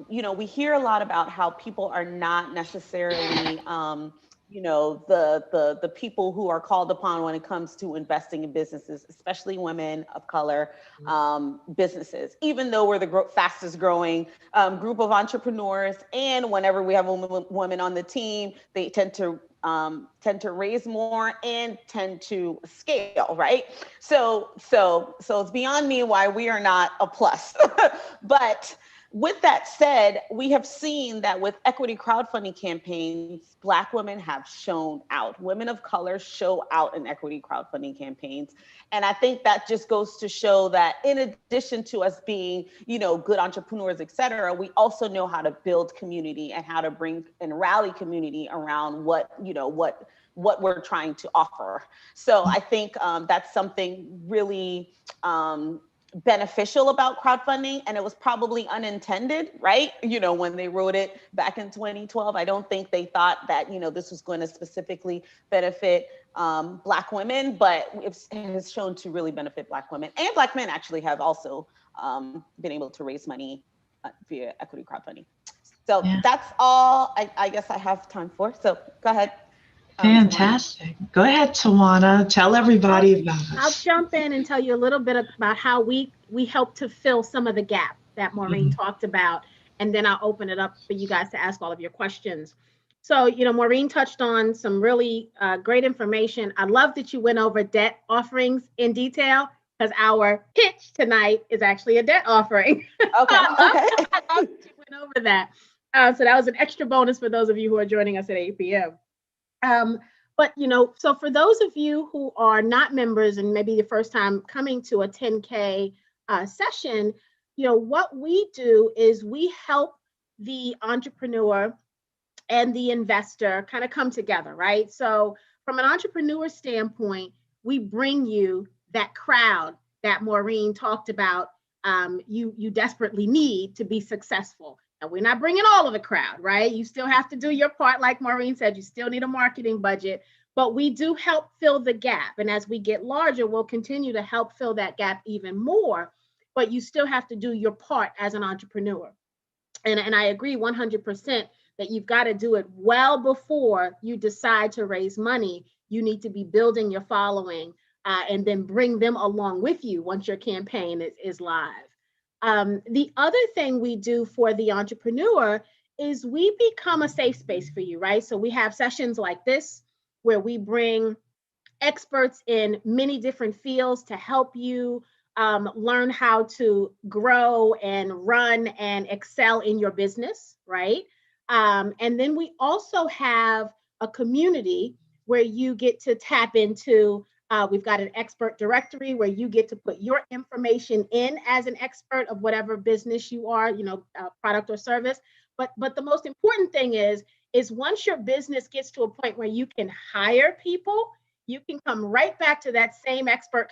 we hear a lot about how people are not necessarily the people who are called upon when it comes to investing in businesses, especially women of color businesses, even though we're the fastest growing group of entrepreneurs. And whenever we have women on the team, they tend to raise more and tend to scale, right? So it's beyond me why we are not a plus. But With that said, we have seen that with equity crowdfunding campaigns, Black women have shown out. Women of color show out in equity crowdfunding campaigns. And I think that just goes to show that in addition to us being, good entrepreneurs, et cetera, we also know how to build community and how to bring and rally community around what we're trying to offer. So I think that's something really beneficial about crowdfunding, and it was probably unintended, right? When they wrote it back in 2012, I don't think they thought that, this was going to specifically benefit Black women, but it has shown to really benefit Black women, and Black men actually have also been able to raise money via equity crowdfunding. So that's all I guess I have time for. So go ahead. Fantastic. Go ahead, Tawana. Tell everybody about us. I'll jump in and tell you a little bit about how we help to fill some of the gap that Maureen talked about, and then I'll open it up for you guys to ask all of your questions. So, Maureen touched on some really great information. I love that you went over debt offerings in detail, because our pitch tonight is actually a debt offering. Okay. I love that you went over that. So that was an extra bonus for those of you who are joining us at 8 p.m. But, so for those of you who are not members and maybe the first time coming to a 10K session, what we do is we help the entrepreneur and the investor kind of come together, right? So from an entrepreneur standpoint, we bring you that crowd that Maureen talked about you desperately need to be successful. And we're not bringing all of the crowd, right? You still have to do your part. Like Maureen said, you still need a marketing budget, but we do help fill the gap. And as we get larger, we'll continue to help fill that gap even more, but you still have to do your part as an entrepreneur. And I agree 100% that you've got to do it well before you decide to raise money. You need to be building your following and then bring them along with you once your campaign is live. The other thing we do for the entrepreneur is we become a safe space for you, right? So we have sessions like this where we bring experts in many different fields to help you learn how to grow and run and excel in your business, right? And then we also have a community where you get to tap into. We've got an expert directory where you get to put your information in as an expert of whatever business you are, product or service. But the most important thing is once your business gets to a point where you can hire people, you can come right back to that same expert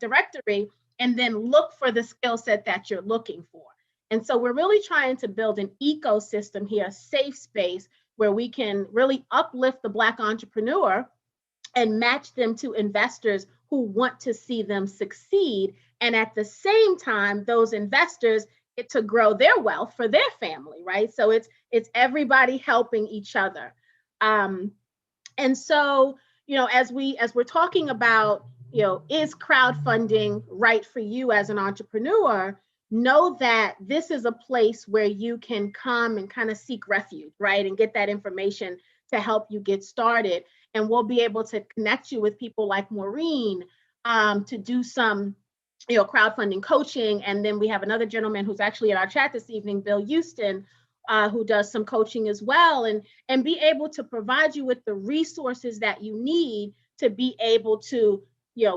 directory and then look for the skill set that you're looking for. And so we're really trying to build an ecosystem here, a safe space where we can really uplift the Black entrepreneur and match them to investors who want to see them succeed. And at the same time, those investors get to grow their wealth for their family, right? So it's everybody helping each other. And so, as we're talking about, is crowdfunding right for you as an entrepreneur? Know that this is a place where you can come and kind of seek refuge, right? And get that information to help you get started. And we'll be able to connect you with people like Maureen to do some, crowdfunding coaching. And then we have another gentleman who's actually in our chat this evening, Bill Houston, who does some coaching as well, and be able to provide you with the resources that you need to be able to,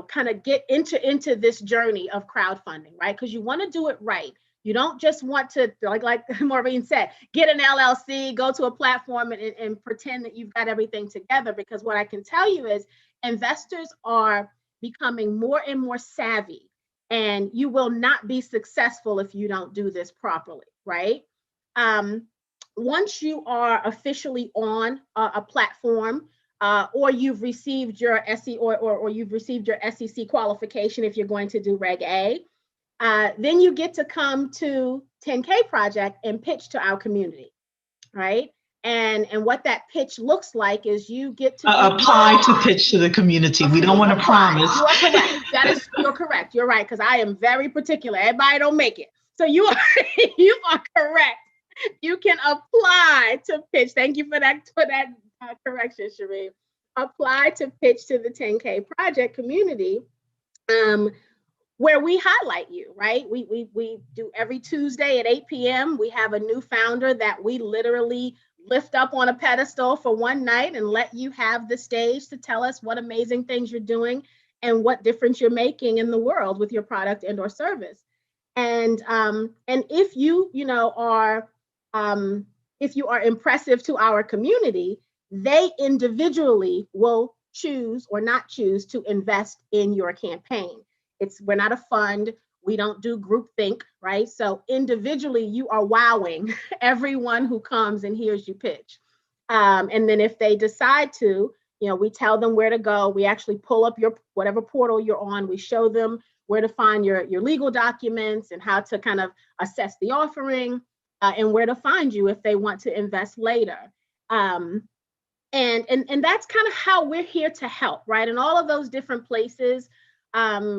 kind of get into this journey of crowdfunding, right? Because you want to do it right. You don't just want to, like Maureen said, get an LLC, go to a platform and pretend that you've got everything together. Because what I can tell you is investors are becoming more and more savvy, and you will not be successful if you don't do this properly, right? Once you are officially on a platform, or you've received your SEC or you've received your SEC qualification if you're going to do Reg A, then you get to come to 10K Project and pitch to our community, right? And what that pitch looks like is you get to apply to pitch to the community. We don't want to promise. You are correct. You're correct. You're right, because I am very particular. Everybody don't make it. So you are correct. You can apply to pitch. Thank you for that correction, Sheree. Apply to pitch to the 10K Project community. where we highlight you, right? We do every Tuesday at 8 p.m. We have a new founder that we literally lift up on a pedestal for one night and let you have the stage to tell us what amazing things you're doing and what difference you're making in the world with your product and or service. And if if you are impressive to our community, they individually will choose or not choose to invest in your campaign. We're not a fund. We don't do groupthink, right? So individually, you are wowing everyone who comes and hears you pitch. And then if they decide to, we tell them where to go. We actually pull up your whatever portal you're on. We show them where to find your legal documents and how to kind of assess the offering and where to find you if they want to invest later. And that's kind of how we're here to help, right? In all of those different places.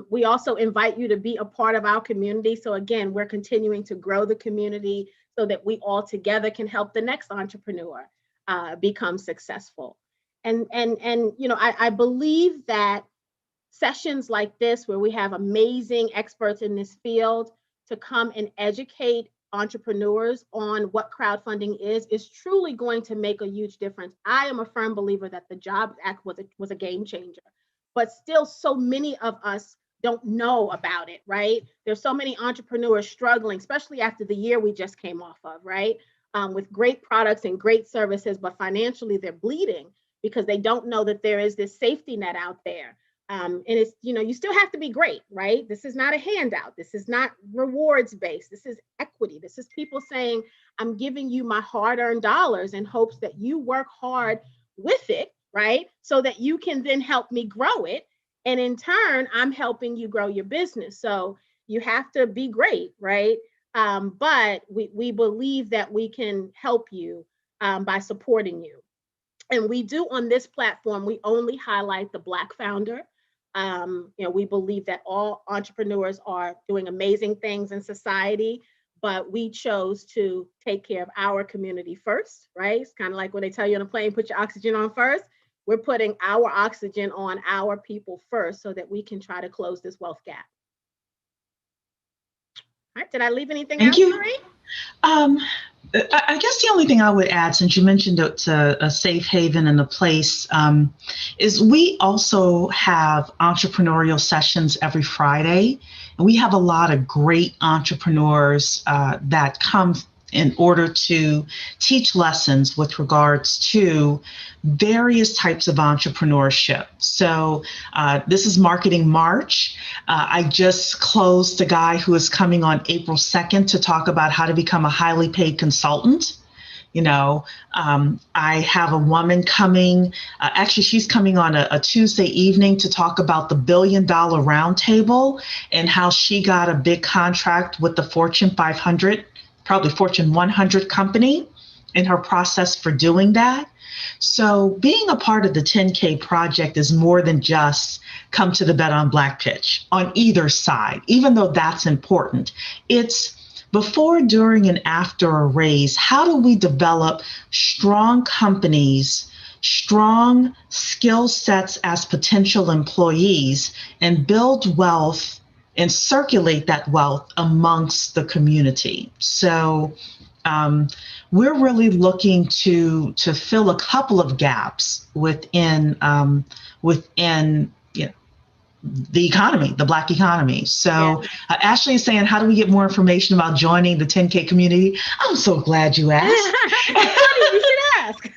We also invite you to be a part of our community. So again, we're continuing to grow the community so that we all together can help the next entrepreneur become successful. And I believe that sessions like this, where we have amazing experts in this field to come and educate entrepreneurs on what crowdfunding is truly going to make a huge difference. I am a firm believer that the Jobs Act was a game changer, but still so many of us don't know about it, right? There's so many entrepreneurs struggling, especially after the year we just came off of, right? With great products and great services, but financially they're bleeding because they don't know that there is this safety net out there. And it's, you still have to be great, right? This is not a handout. This is not rewards based. This is equity. This is people saying, I'm giving you my hard-earned dollars in hopes that you work hard with it, right? So that you can then help me grow it. And in turn, I'm helping you grow your business. So you have to be great, right? But we believe that we can help you by supporting you. And we do on this platform, we only highlight the Black founder. We believe that all entrepreneurs are doing amazing things in society, but we chose to take care of our community first, right? It's kind of like when they tell you on a plane, put your oxygen on first. We're putting our oxygen on our people first so that we can try to close this wealth gap. All right, did I leave anything Thank out, you. Maureen? I guess the only thing I would add, since you mentioned it's a safe haven and a place, is we also have entrepreneurial sessions every Friday. And we have a lot of great entrepreneurs that come in order to teach lessons with regards to various types of entrepreneurship. So this is Marketing March. I just closed a guy who is coming on April 2nd to talk about how to become a highly paid consultant. I have a woman coming, actually she's coming on a Tuesday evening to talk about the $1 billion roundtable and how she got a big contract with the Fortune 500, probably Fortune 100 company in her process for doing that. So being a part of the 10K project is more than just come to the Bet on Black pitch on either side, even though that's important. It's before, during, and after a raise, how do we develop strong companies, strong skill sets as potential employees, and build wealth and circulate that wealth amongst the community? So we're really looking to fill a couple of gaps within the economy, the Black economy. So Ashley is saying, how do we get more information about joining the 10K community? I'm so glad you asked. You should ask.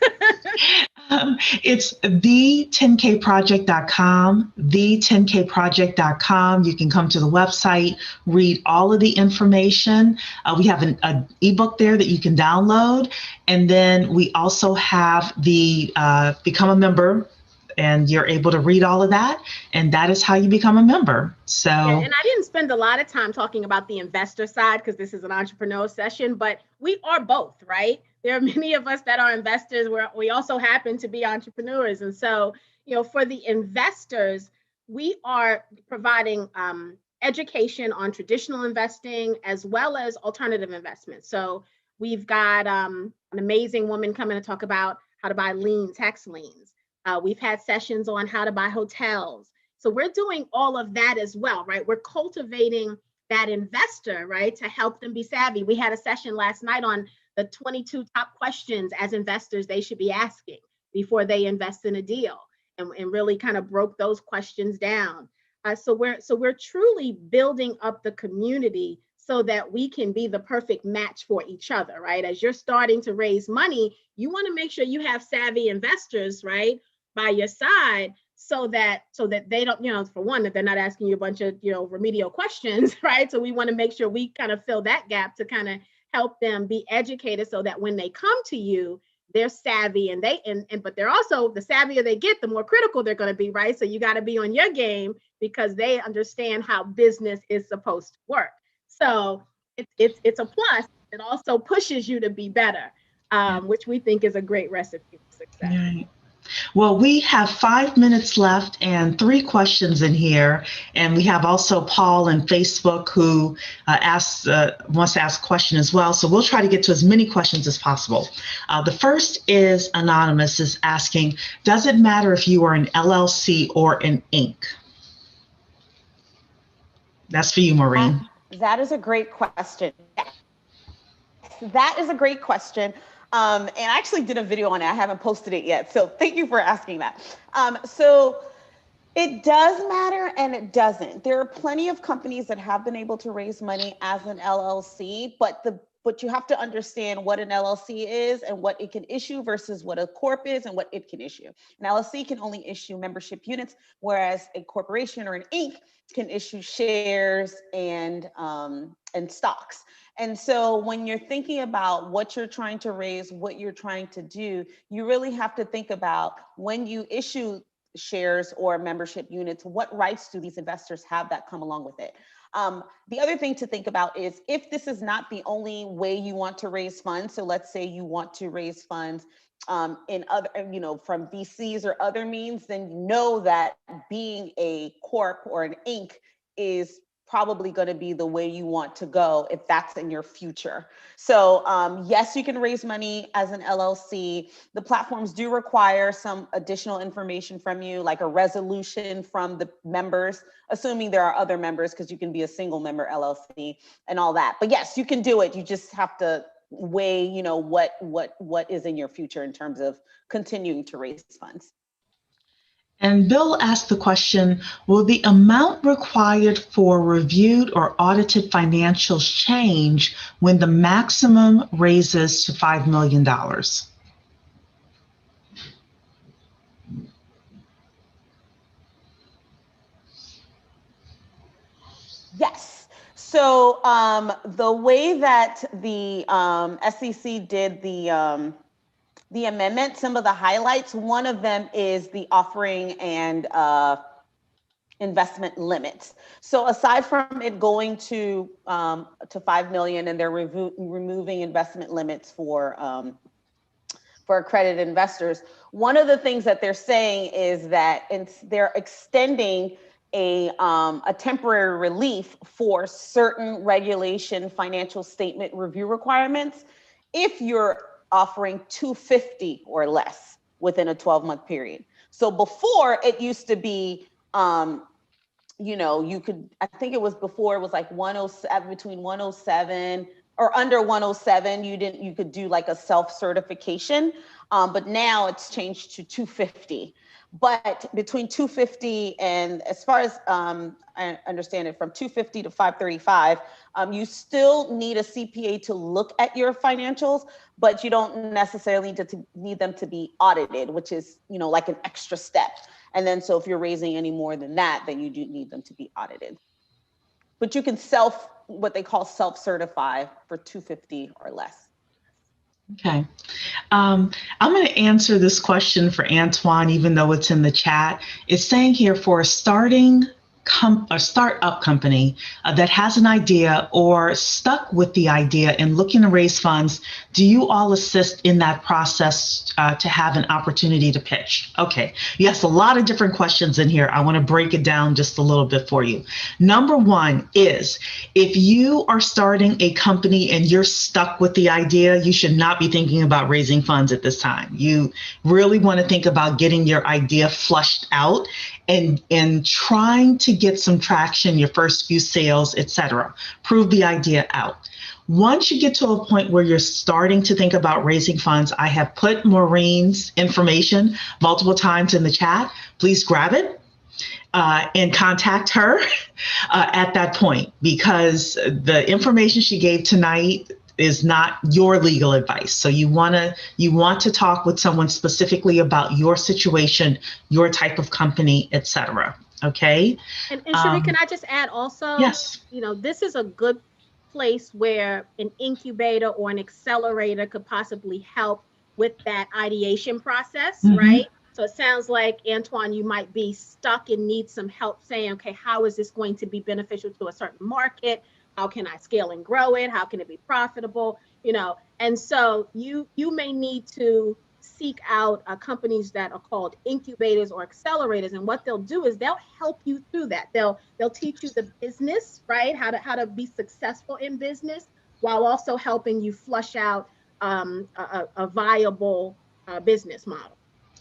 It's the10kproject.com, the10kproject.com. You can come to the website, read all of the information. We have an ebook there that you can download. And then we also have the Become a Member, and you're able to read all of that. And that is how you become a member. So, yeah, and I didn't spend a lot of time talking about the investor side because this is an entrepreneur session, but we are both, right? There are many of us that are investors where we also happen to be entrepreneurs. And so, for the investors, we are providing education on traditional investing as well as alternative investments. So we've got an amazing woman coming to talk about how to buy tax liens. We've had sessions on how to buy hotels. So we're doing all of that as well, right? We're cultivating that investor, right, to help them be savvy. We had a session last night on the 22 top questions as investors they should be asking before they invest in a deal, and really kind of broke those questions down. So we're truly building up the community so that we can be the perfect match for each other, right? As you're starting to raise money, you want to make sure you have savvy investors, right, by your side, so that they don't, you know, for one, that they're not asking you a bunch of, you know, remedial questions, right? So we want to make sure we kind of fill that gap to kind of help them be educated so that when they come to you, they're savvy, and but they're also, the savvier they get, the more critical they're going to be, right? So you got to be on your game because they understand how business is supposed to work. So it's a plus. It also pushes you to be better, which we think is a great recipe for success. Right. Well, we have 5 minutes left and 3 questions in here. And we have also Paul in Facebook who wants to ask a question as well. So we'll try to get to as many questions as possible. The first is Anonymous is asking, does it matter if you are an LLC or an Inc.? That's for you, Maureen. That is a great question. That is a great question. And I actually did a video on it. I haven't posted it yet. So thank you for asking that. So it does matter and it doesn't. There are plenty of companies that have been able to raise money as an LLC, but you have to understand what an LLC is and what it can issue versus what a corp is and what it can issue. An LLC can only issue membership units, whereas a corporation or an Inc. can issue shares and stocks. And so when you're thinking about what you're trying to raise, what you're trying to do, you really have to think about when you issue shares or membership units, what rights do these investors have that come along with it? The other thing to think about is if this is not the only way you want to raise funds, so let's say you want to raise funds in other, from VCs or other means, then you know that being a corp or an Inc. is probably going to be the way you want to go if that's in your future. So yes, you can raise money as an LLC. The platforms do require some additional information from you, like a resolution from the members, assuming there are other members, because you can be a single member LLC and all that. But yes, you can do it. You just have to weigh, what is in your future in terms of continuing to raise funds. And Bill asked the question, will the amount required for reviewed or audited financials change when the maximum raises to $5 million? Yes. So the way that the SEC did the amendment, some of the highlights, one of them is the offering and investment limits. So aside from it going to 5 million, and they're removing investment limits for accredited investors, one of the things that they're saying is that they're extending a temporary relief for certain regulation financial statement review requirements if you're offering 250 or less within a 12-month period. So before, it used to be, you could, I think it was before, it was like 107, between 107 or under 107, you could do like a self-certification, but now it's changed to 250. But between 250 and, as far as I understand it, from 250 to 535, you still need a CPA to look at your financials, but you don't necessarily need them to be audited, which is, like an extra step. And then, so if you're raising any more than that, then you do need them to be audited. But you can what they call self-certify for 250 or less. Okay. I'm going to answer this question for Antoine, even though it's in the chat. It's saying here, for a startup company that has an idea or stuck with the idea and looking to raise funds, do you all assist in that process to have an opportunity to pitch? Okay, yes, a lot of different questions in here. I want to break it down just a little bit for you. Number one is, if you are starting a company and you're stuck with the idea, you should not be thinking about raising funds at this time. You really want to think about getting your idea flushed out and trying to get some traction, your first few sales, etc. Prove the idea out. Once you get to a point where you're starting to think about raising funds, I have put Maureen's information multiple times in the chat. Please grab it and contact her at that point, because the information she gave tonight is not your legal advice. So you want to talk with someone specifically about your situation, your type of company, etc. Okay. And Cherie, can I just add also? Yes. This is a good place where an incubator or an accelerator could possibly help with that ideation process, right? So it sounds like, Antoine, you might be stuck and need some help saying, okay, how is this going to be beneficial to a certain market? How can I scale and grow it? How can it be profitable? And so you may need to seek out companies that are called incubators or accelerators. And what they'll do is they'll help you through that. They'll teach you the business, right? How to be successful in business, while also helping you flush out a viable business model.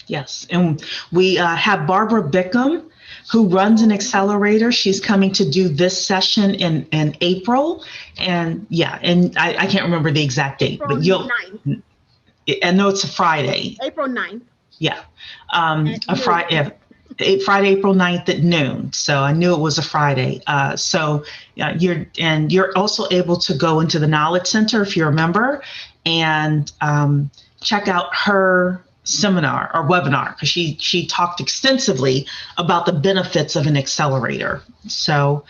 Yes, and we have Barbara Bickham, who runs an accelerator. She's coming to do this session in April, and I can't remember the exact date, April but you'll. 9th. I know it's a Friday. April 9th. Yeah, Friday, April 9th at noon. So I knew it was a Friday. You're also able to go into the Knowledge Center if you're a member, and check out her seminar or webinar, because she talked extensively about the benefits of an accelerator. So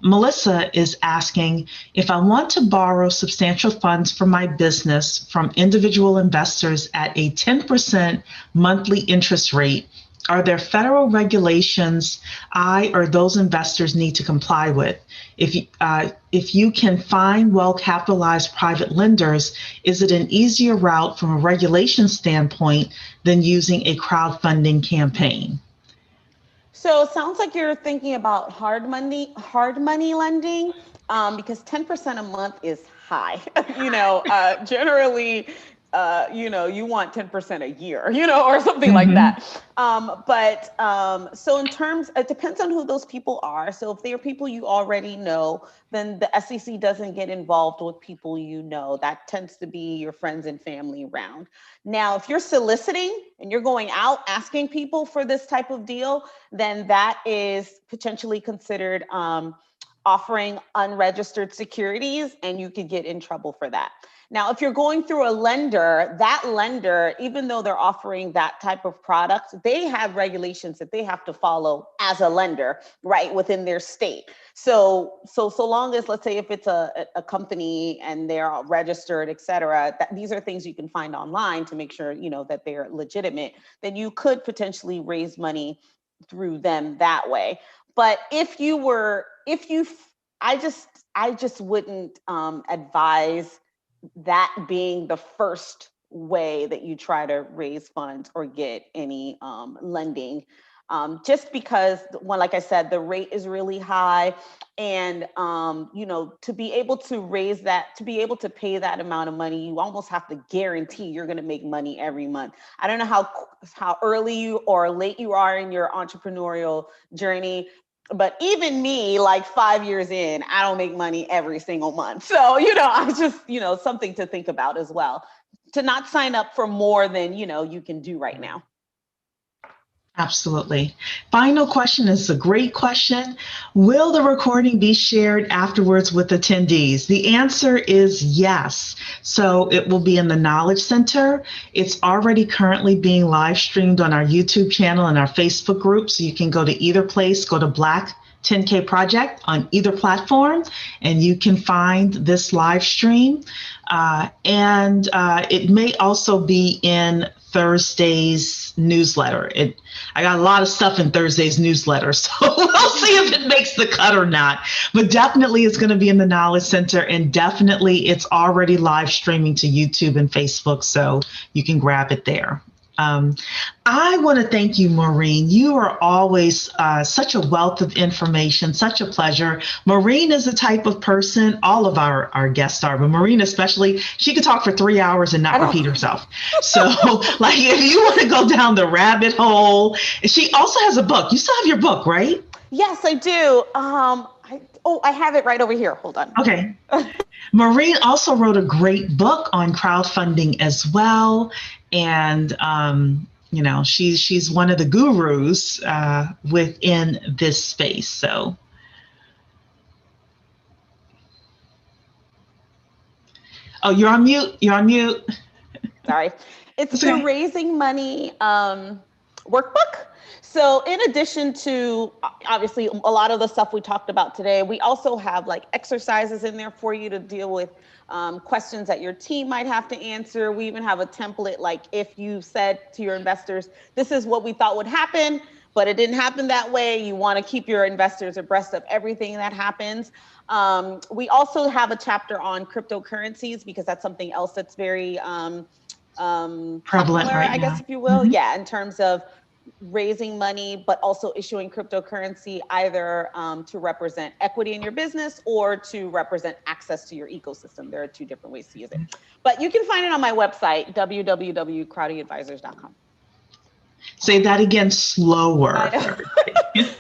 Melissa is asking, if I want to borrow substantial funds for my business from individual investors at a 10% monthly interest rate, are there federal regulations I or those investors need to comply with? If you can find well-capitalized private lenders, is it an easier route from a regulation standpoint than using a crowdfunding campaign? So it sounds like you're thinking about hard money lending, because 10% a month is high. Generally, you want 10% a year, or something like that. So in terms, it depends on who those people are. So if they are people you already know, then the SEC doesn't get involved with people that tends to be your friends and family around. Now, if you're soliciting and you're going out asking people for this type of deal, then that is potentially considered offering unregistered securities, and you could get in trouble for that. Now, if you're going through a lender, that lender, even though they're offering that type of product, they have regulations that they have to follow as a lender, right, within their state. So long as, let's say, if it's a company and they're registered, et cetera, these are things you can find online to make sure, that they're legitimate, then you could potentially raise money through them that way. But I just wouldn't advise that being the first way that you try to raise funds or get any lending, just because, like I said, the rate is really high, and to be able to raise that, to be able to pay that amount of money, you almost have to guarantee you're going to make money every month. I don't know how early you or late you are in your entrepreneurial journey, but even me, like 5 years in, I don't make money every single month. So, I just, something to think about as well, to not sign up for more than, you can do right now. Absolutely. Final question is a great question. Will the recording be shared afterwards with attendees? The answer is yes. So it will be in the Knowledge Center. It's already currently being live streamed on our YouTube channel and our Facebook group. So you can go to either place, go to Black 10K Project on either platform, and you can find this live stream. And it may also be in Thursday's newsletter. I got a lot of stuff in Thursday's newsletter, so we'll see if it makes the cut or not. But definitely it's going to be in the Knowledge Center, and definitely it's already live streaming to YouTube and Facebook, so you can grab it there. I want to thank you, Maureen. You are always such a wealth of information, such a pleasure. Maureen is the type of person, all of our guests are, but Maureen especially, she could talk for 3 hours and not repeat herself. So like if you want to go down the rabbit hole, she also has a book. You still have your book, right? Yes, I do. I have it right over here. Hold on. Okay. Maureen also wrote a great book on crowdfunding as well. And, she's one of the gurus within this space. So. Oh, you're on mute. You're on mute. Sorry. It's the Raising Money workbook. So in addition to obviously a lot of the stuff we talked about today, we also have like exercises in there for you to deal with questions that your team might have to answer. We even have a template, like if you said to your investors, this is what we thought would happen, but it didn't happen that way. You want to keep your investors abreast of everything that happens. We also have a chapter on cryptocurrencies because that's something else that's very prevalent popular, right I now. guess, if you will. Mm-hmm. Yeah, in terms of raising money, but also issuing cryptocurrency either to represent equity in your business or to represent access to your ecosystem. There are two different ways to use it. But you can find it on my website, www.crowdyadvisors.com. Say that again slower.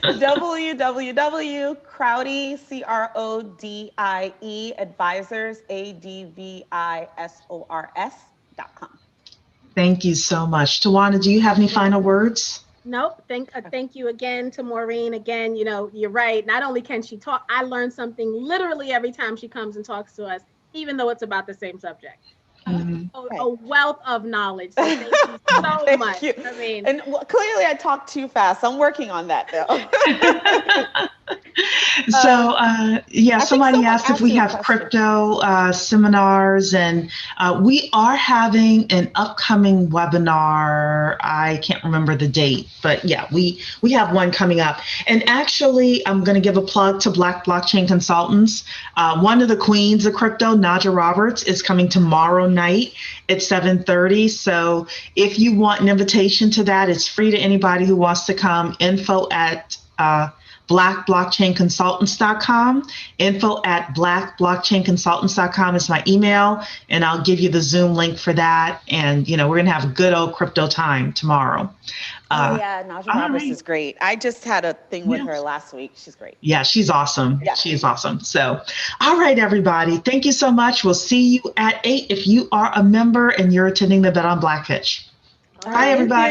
www.crowdy, CRODIE, advisors, ADVISORS.com. Thank you so much. Tawana, do you have any final words? Nope. Thank you again to Maureen. Again, you're right. Not only can she talk, I learn something literally every time she comes and talks to us, even though it's about the same subject. A wealth of knowledge. So thank you so much. You. I mean, and clearly I talk too fast. I'm working on that though. So somebody asked if we have crypto seminars, and we are having an upcoming webinar. I can't remember the date, but yeah, we have one coming up. And actually, I'm going to give a plug to Black Blockchain Consultants. One of the queens of crypto, Naja Roberts, is coming tomorrow night at 7:30. So if you want an invitation to that, it's free to anybody who wants to come. Info at blackblockchainconsultants.com. Info at blackblockchainconsultants.com is my email, and I'll give you the Zoom link for that. And, we're going to have a good old crypto time tomorrow. Naja Roberts is great. I just had a thing with her last week. She's great. Yeah, she's awesome. Yeah. She's awesome. So, all right, everybody. Thank you so much. We'll see you at 8 if you are a member and you're attending the Bet on Black Pitch. Bye, everybody.